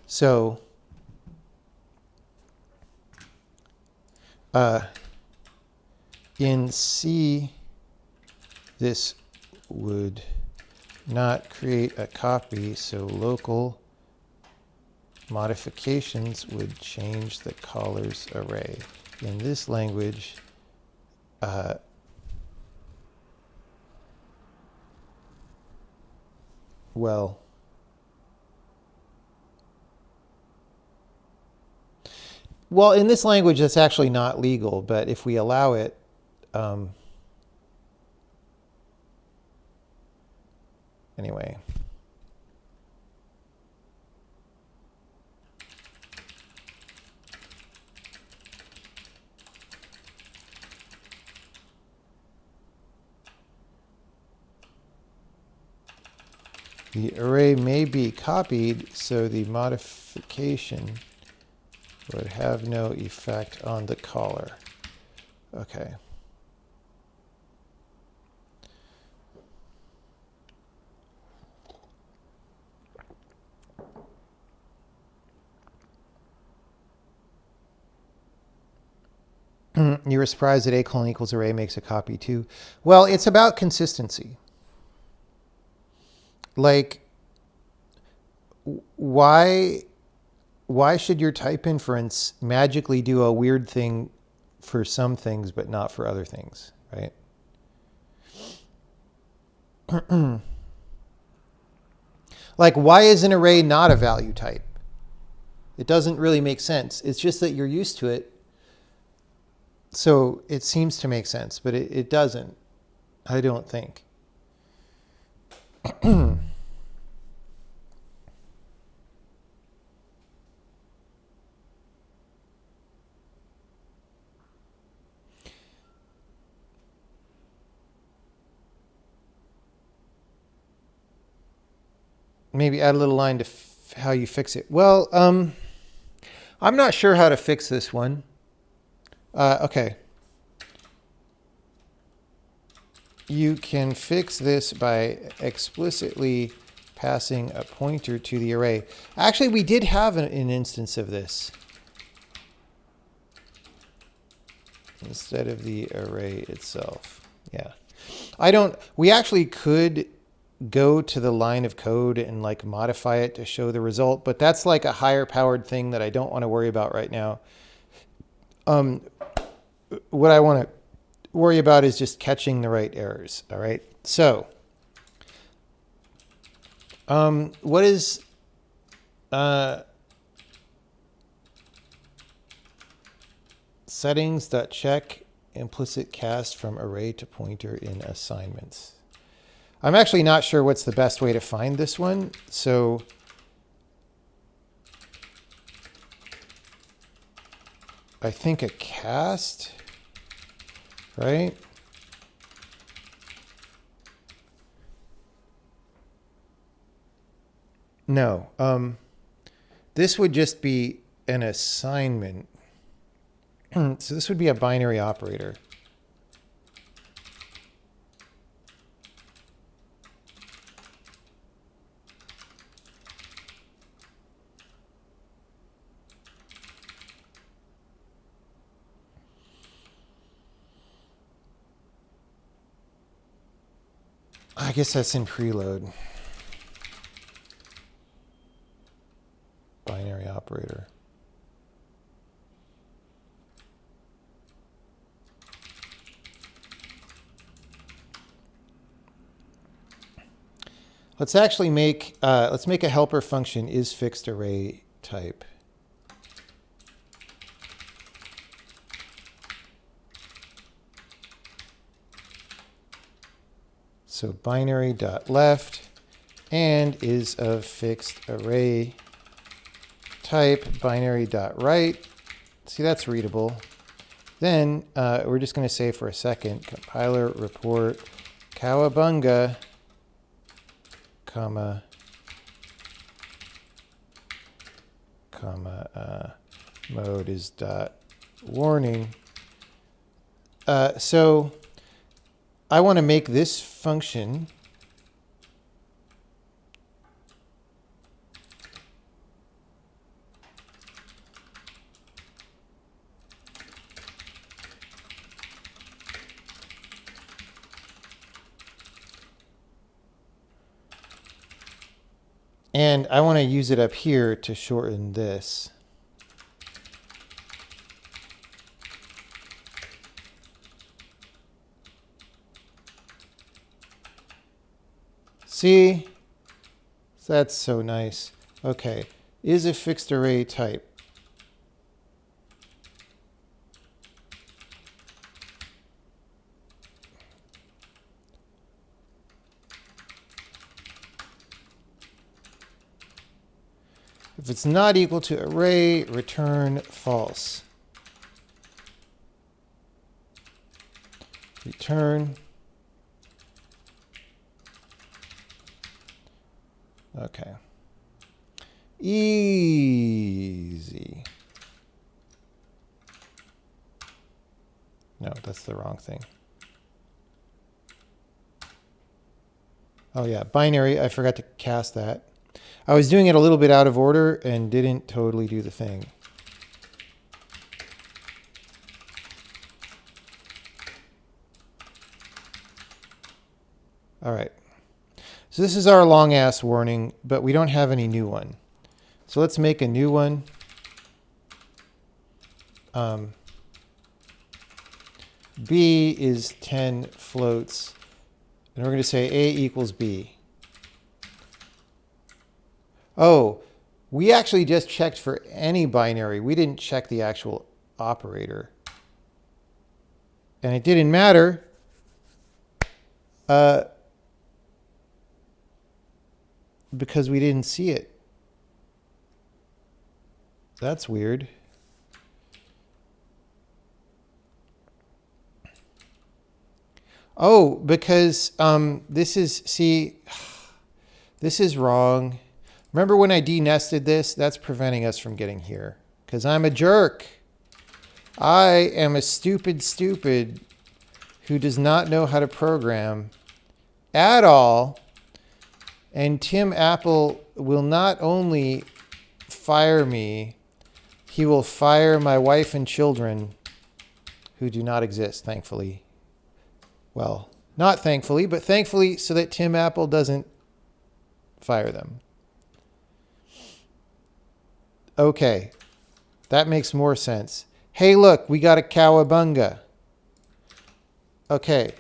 So in C, this would not create a copy, so local modifications would change the caller's array. In this language, well, in this language, that's actually not legal, but if we allow it, anyway. The array may be copied, so the modification would have no effect on the caller. Okay. You were surprised that a : equals array makes a copy too. Well, it's about consistency. Like, why should your type inference magically do a weird thing for some things but not for other things, right? Like, why is an array not a value type? It doesn't really make sense. It's just that you're used to it. So it seems to make sense, but it doesn't, I don't think. Maybe add a little line to how you fix it. Well, I'm not sure how to fix this one. Okay. You can fix this by explicitly passing a pointer to the array. Actually, we did have an instance of this instead of the array itself. Yeah. We actually could go to the line of code and like modify it to show the result, but that's like a higher powered thing that I don't want to worry about right now. What I want to worry about is just catching the right errors. All right. So, what is, settings.check implicit cast from array to pointer in assignments. I'm actually not sure what's the best way to find this one. So I think a cast, right? No, this would just be an assignment. So this would be a binary operator. I guess that's in preload. Binary operator. Let's actually make, let's make a helper function is fixed array type. So binary dot left and is of fixed array type binary dot right. See, that's readable. Then we're just going to say for a second, compiler report cowabunga, comma, mode is dot warning. So I want to make this function and I want to use it up here to shorten this. See? That's so nice. Okay. Is a fixed array type. If it's not equal to array, return false. Return. Okay. Easy. No, that's the wrong thing. Oh yeah, binary, I forgot to cast that. I was doing it a little bit out of order and didn't totally do the thing. All right. So this is our long ass warning, but we don't have any new one. So let's make a new one. B is 10 floats. And we're going to say A equals B. Oh, we actually just checked for any binary. We didn't check the actual operator. And it didn't matter. Because we didn't see it. That's weird. Oh, because this is, see, this is wrong. Remember when I denested this? That's preventing us from getting here. Because I'm a jerk. I am a stupid who does not know how to program at all. And Tim Apple will not only fire me, he will fire my wife and children who do not exist, thankfully. Well, Not thankfully, but thankfully so that Tim Apple doesn't fire them. Okay, that makes more sense. Hey, look, we got a cowabunga. Okay.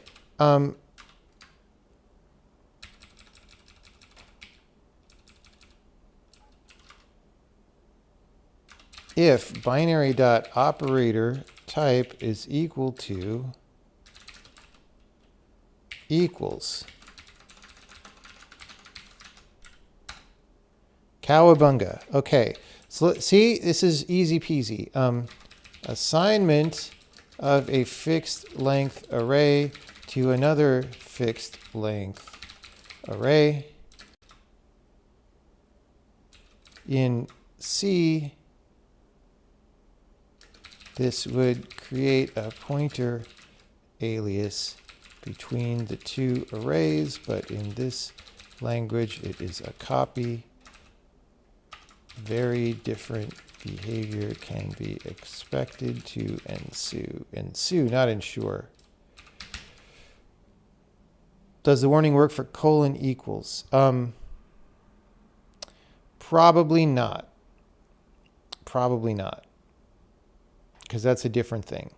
If binary.operator type is equal to equals cowabunga. Okay, so see, this is easy peasy. Assignment of a fixed length array to another fixed length array in C. This would create a pointer alias between the two arrays, but in this language it is a copy. Very different behavior can be expected to ensue. Ensue, not ensure. Does the warning work for colon equals? Probably not. Probably not. Because that's a different thing.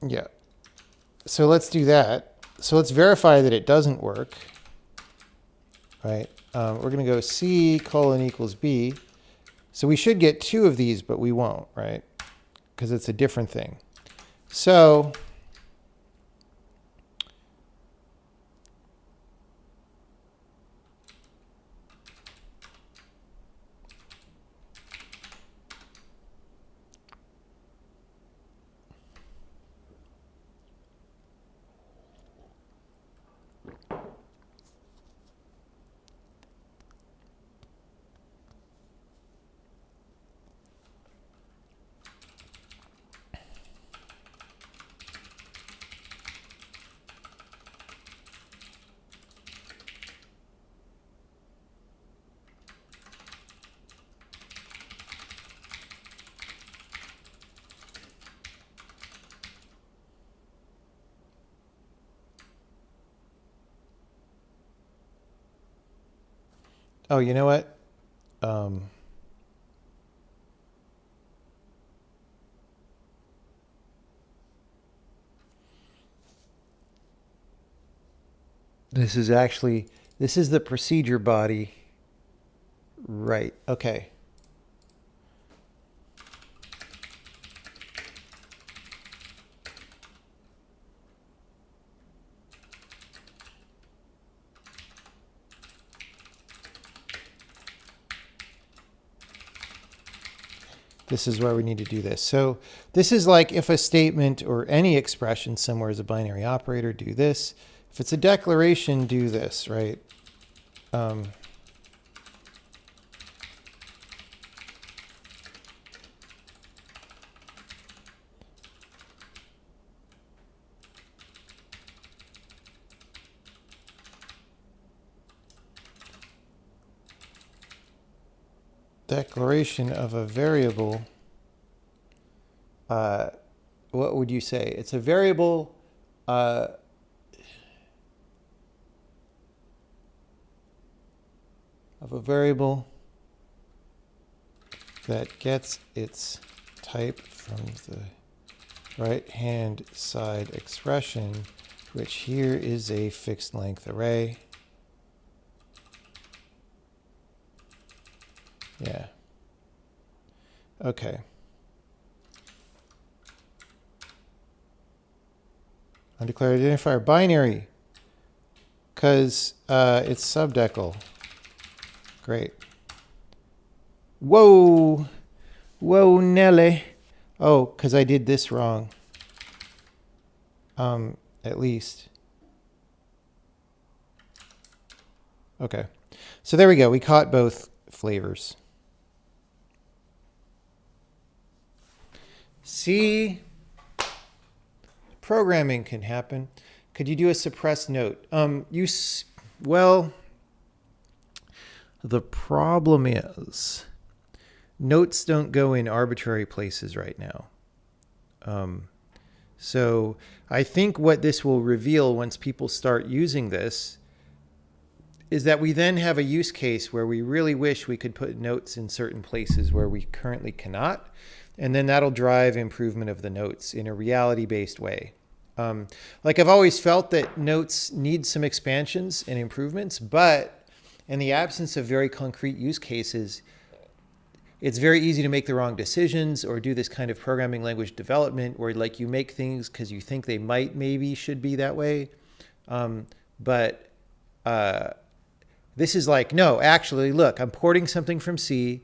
Yeah. So let's do that. So let's verify that it doesn't work. Right. We're going to go C colon equals B. So we should get two of these, but we won't, right? Because it's a different thing. So oh, you know what? This is the procedure body. Right. Okay. This is why we need to do this. So this is like if a statement or any expression somewhere is a binary operator, do this. If it's a declaration, do this, right? Declaration of a variable. What would you say? It's a variable. Of a variable that gets its type from the right-hand side expression, which here is a fixed length array. Yeah. Okay. Undeclared identifier binary, because it's subdecal. Great. Whoa. Whoa, Nelly. Oh, because I did this wrong. At least. Okay. So there we go. We caught both flavors. See? programming can happen. Could you do a suppressed note? Well, the problem is notes don't go in arbitrary places right now. So I think what this will reveal once people start using this is that we then have a use case where we really wish we could put notes in certain places where we currently cannot. And then that'll drive improvement of the notes in a reality-based way. Like I've always felt that notes need some expansions and improvements, but in the absence of very concrete use cases, it's very easy to make the wrong decisions or do this kind of programming language development where like you make things because you think they maybe should be that way. But this is like, no, actually, look, I'm porting something from C.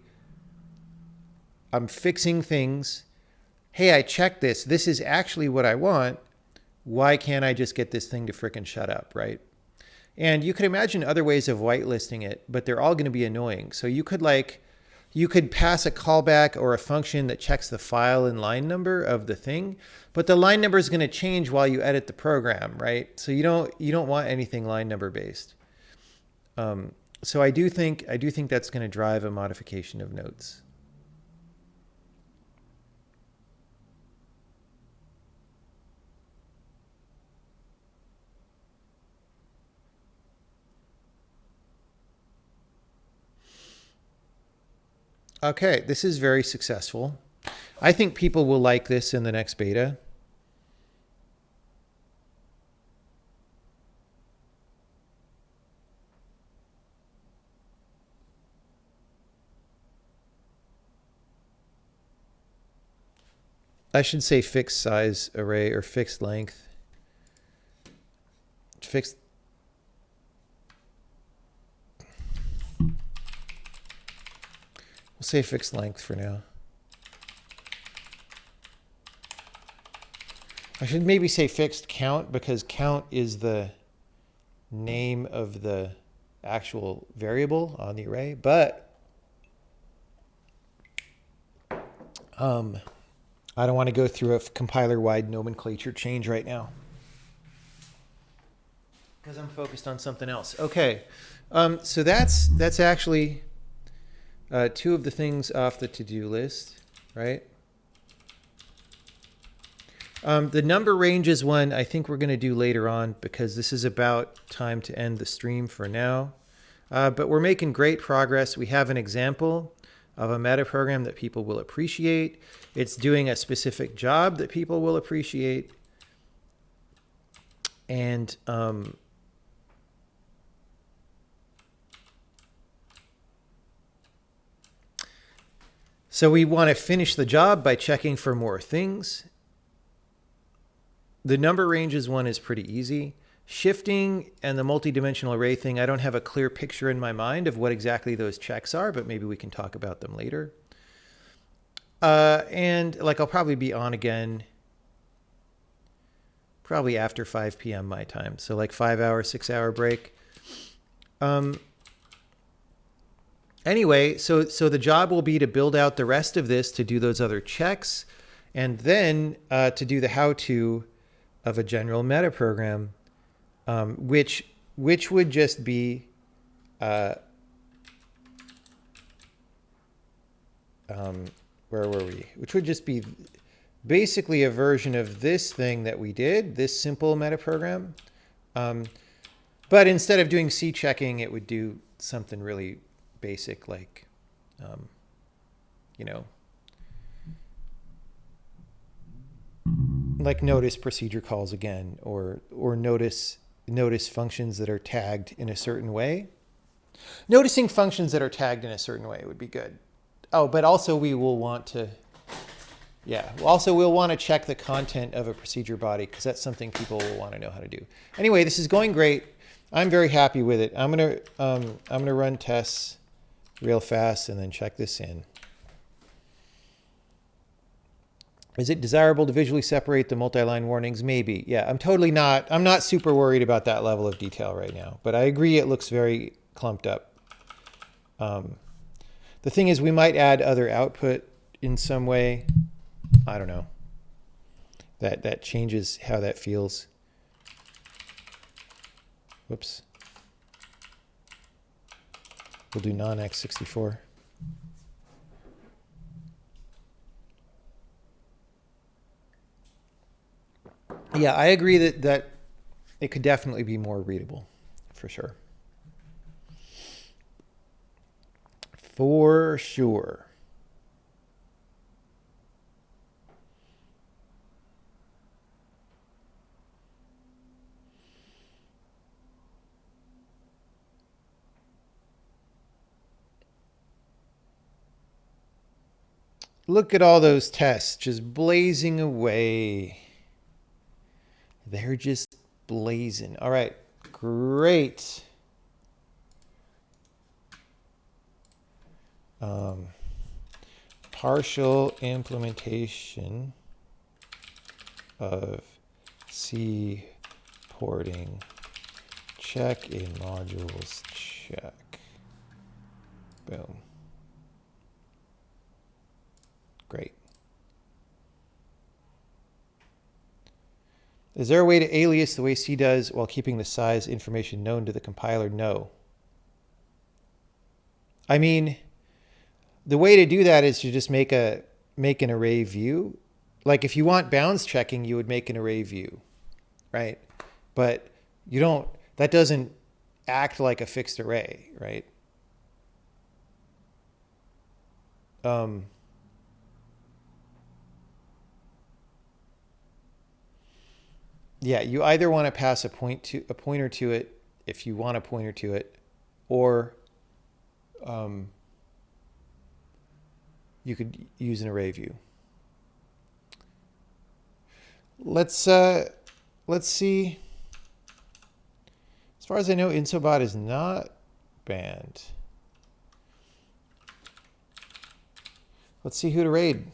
I'm fixing things. Hey, I checked this. This is actually what I want. Why can't I just get this thing to frickin' shut up, right? And you could imagine other ways of whitelisting it, but they're all going to be annoying. So you could pass a callback or a function that checks the file and line number of the thing, but the line number is going to change while you edit the program, right? So you don't want anything line number based. So I do think that's going to drive a modification of notes. Okay, this is very successful. I think people will like this in the next beta. I should say fixed size array or fixed length. Fixed. We'll say fixed length for now. I should maybe say fixed count because count is the name of the actual variable on the array, but I don't want to go through a compiler-wide nomenclature change right now because I'm focused on something else. Okay, so that's actually two of the things off the to-do list, right? The number ranges one I think we're going to do later on because this is about time to end the stream for now. But we're making great progress. We have an example of a metaprogram that people will appreciate. It's doing a specific job that people will appreciate. And so we want to finish the job by checking for more things. The number ranges one is pretty easy. Shifting and the multi-dimensional array thing, I don't have a clear picture in my mind of what exactly those checks are, but maybe we can talk about them later. And like I'll probably be on again probably after 5 p.m. my time. So like 5 hour, 6 hour break. Anyway, so the job will be to build out the rest of this to do those other checks and then to do the how-to of a general metaprogram. Which would just be where were we? Which would just be basically a version of this thing that we did, this simple metaprogram. But instead of doing C checking, it would do something really basic like, like notice procedure calls again, or notice functions that are tagged in a certain way. Noticing functions that are tagged in a certain way would be good. Oh, but also we will want to, we'll want to check the content of a procedure body because that's something people will want to know how to do. Anyway, this is going great. I'm very happy with it. I'm gonna run tests real fast and then check this in. Is it desirable to visually separate the multi-line warnings? Maybe. Yeah, I'm not super worried about that level of detail right now, but I agree it looks very clumped up. The thing is we might add other output in some way. I don't know. That changes how that feels. Whoops. We'll do non-x64. Yeah, I agree that it could definitely be more readable, for sure. For sure. Look at all those tests just blazing away. They're just blazing. All right, great. Partial implementation of C porting. Check in modules. Check. Boom. Great. Is there a way to alias the way C does while keeping the size information known to the compiler? No. I mean, the way to do that is to just make an array view. Like if you want bounds checking, you would make an array view, right? But you don't, that doesn't act like a fixed array, right? Yeah, you either want to pass a pointer to it if you want a pointer to it, or you could use an array view. Let's see. As far as I know, Insobot is not banned. Let's see who to raid.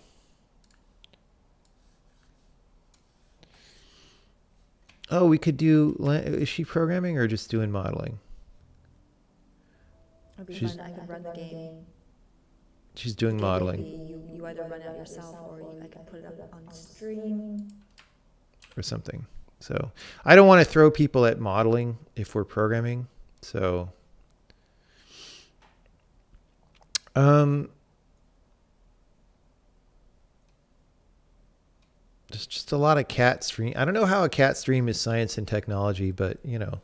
Oh, we could do, is she programming or just doing modeling? It'd be fun. I could run the game. She's doing modeling. You either run it yourself or I can put it up on stream. Or something. So I don't want to throw people at modeling if we're programming. So there's just a lot of cat stream. I don't know how a cat stream is science and technology, but you know.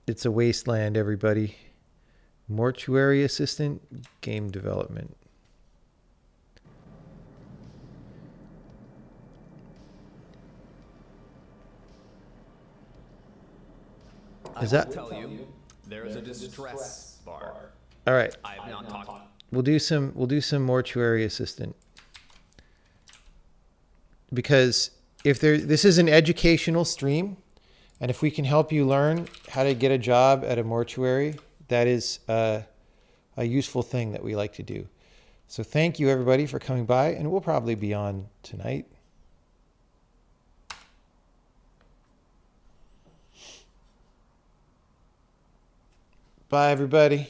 It's a wasteland, everybody. Mortuary assistant, game development. Is that? Tell you, there's a distress bar. All right. I have not talked. We'll do some mortuary assistant. Because if this is an educational stream, and if we can help you learn how to get a job at a mortuary, that is a useful thing that we like to do. So thank you everybody for coming by, and we'll probably be on tonight. Bye everybody.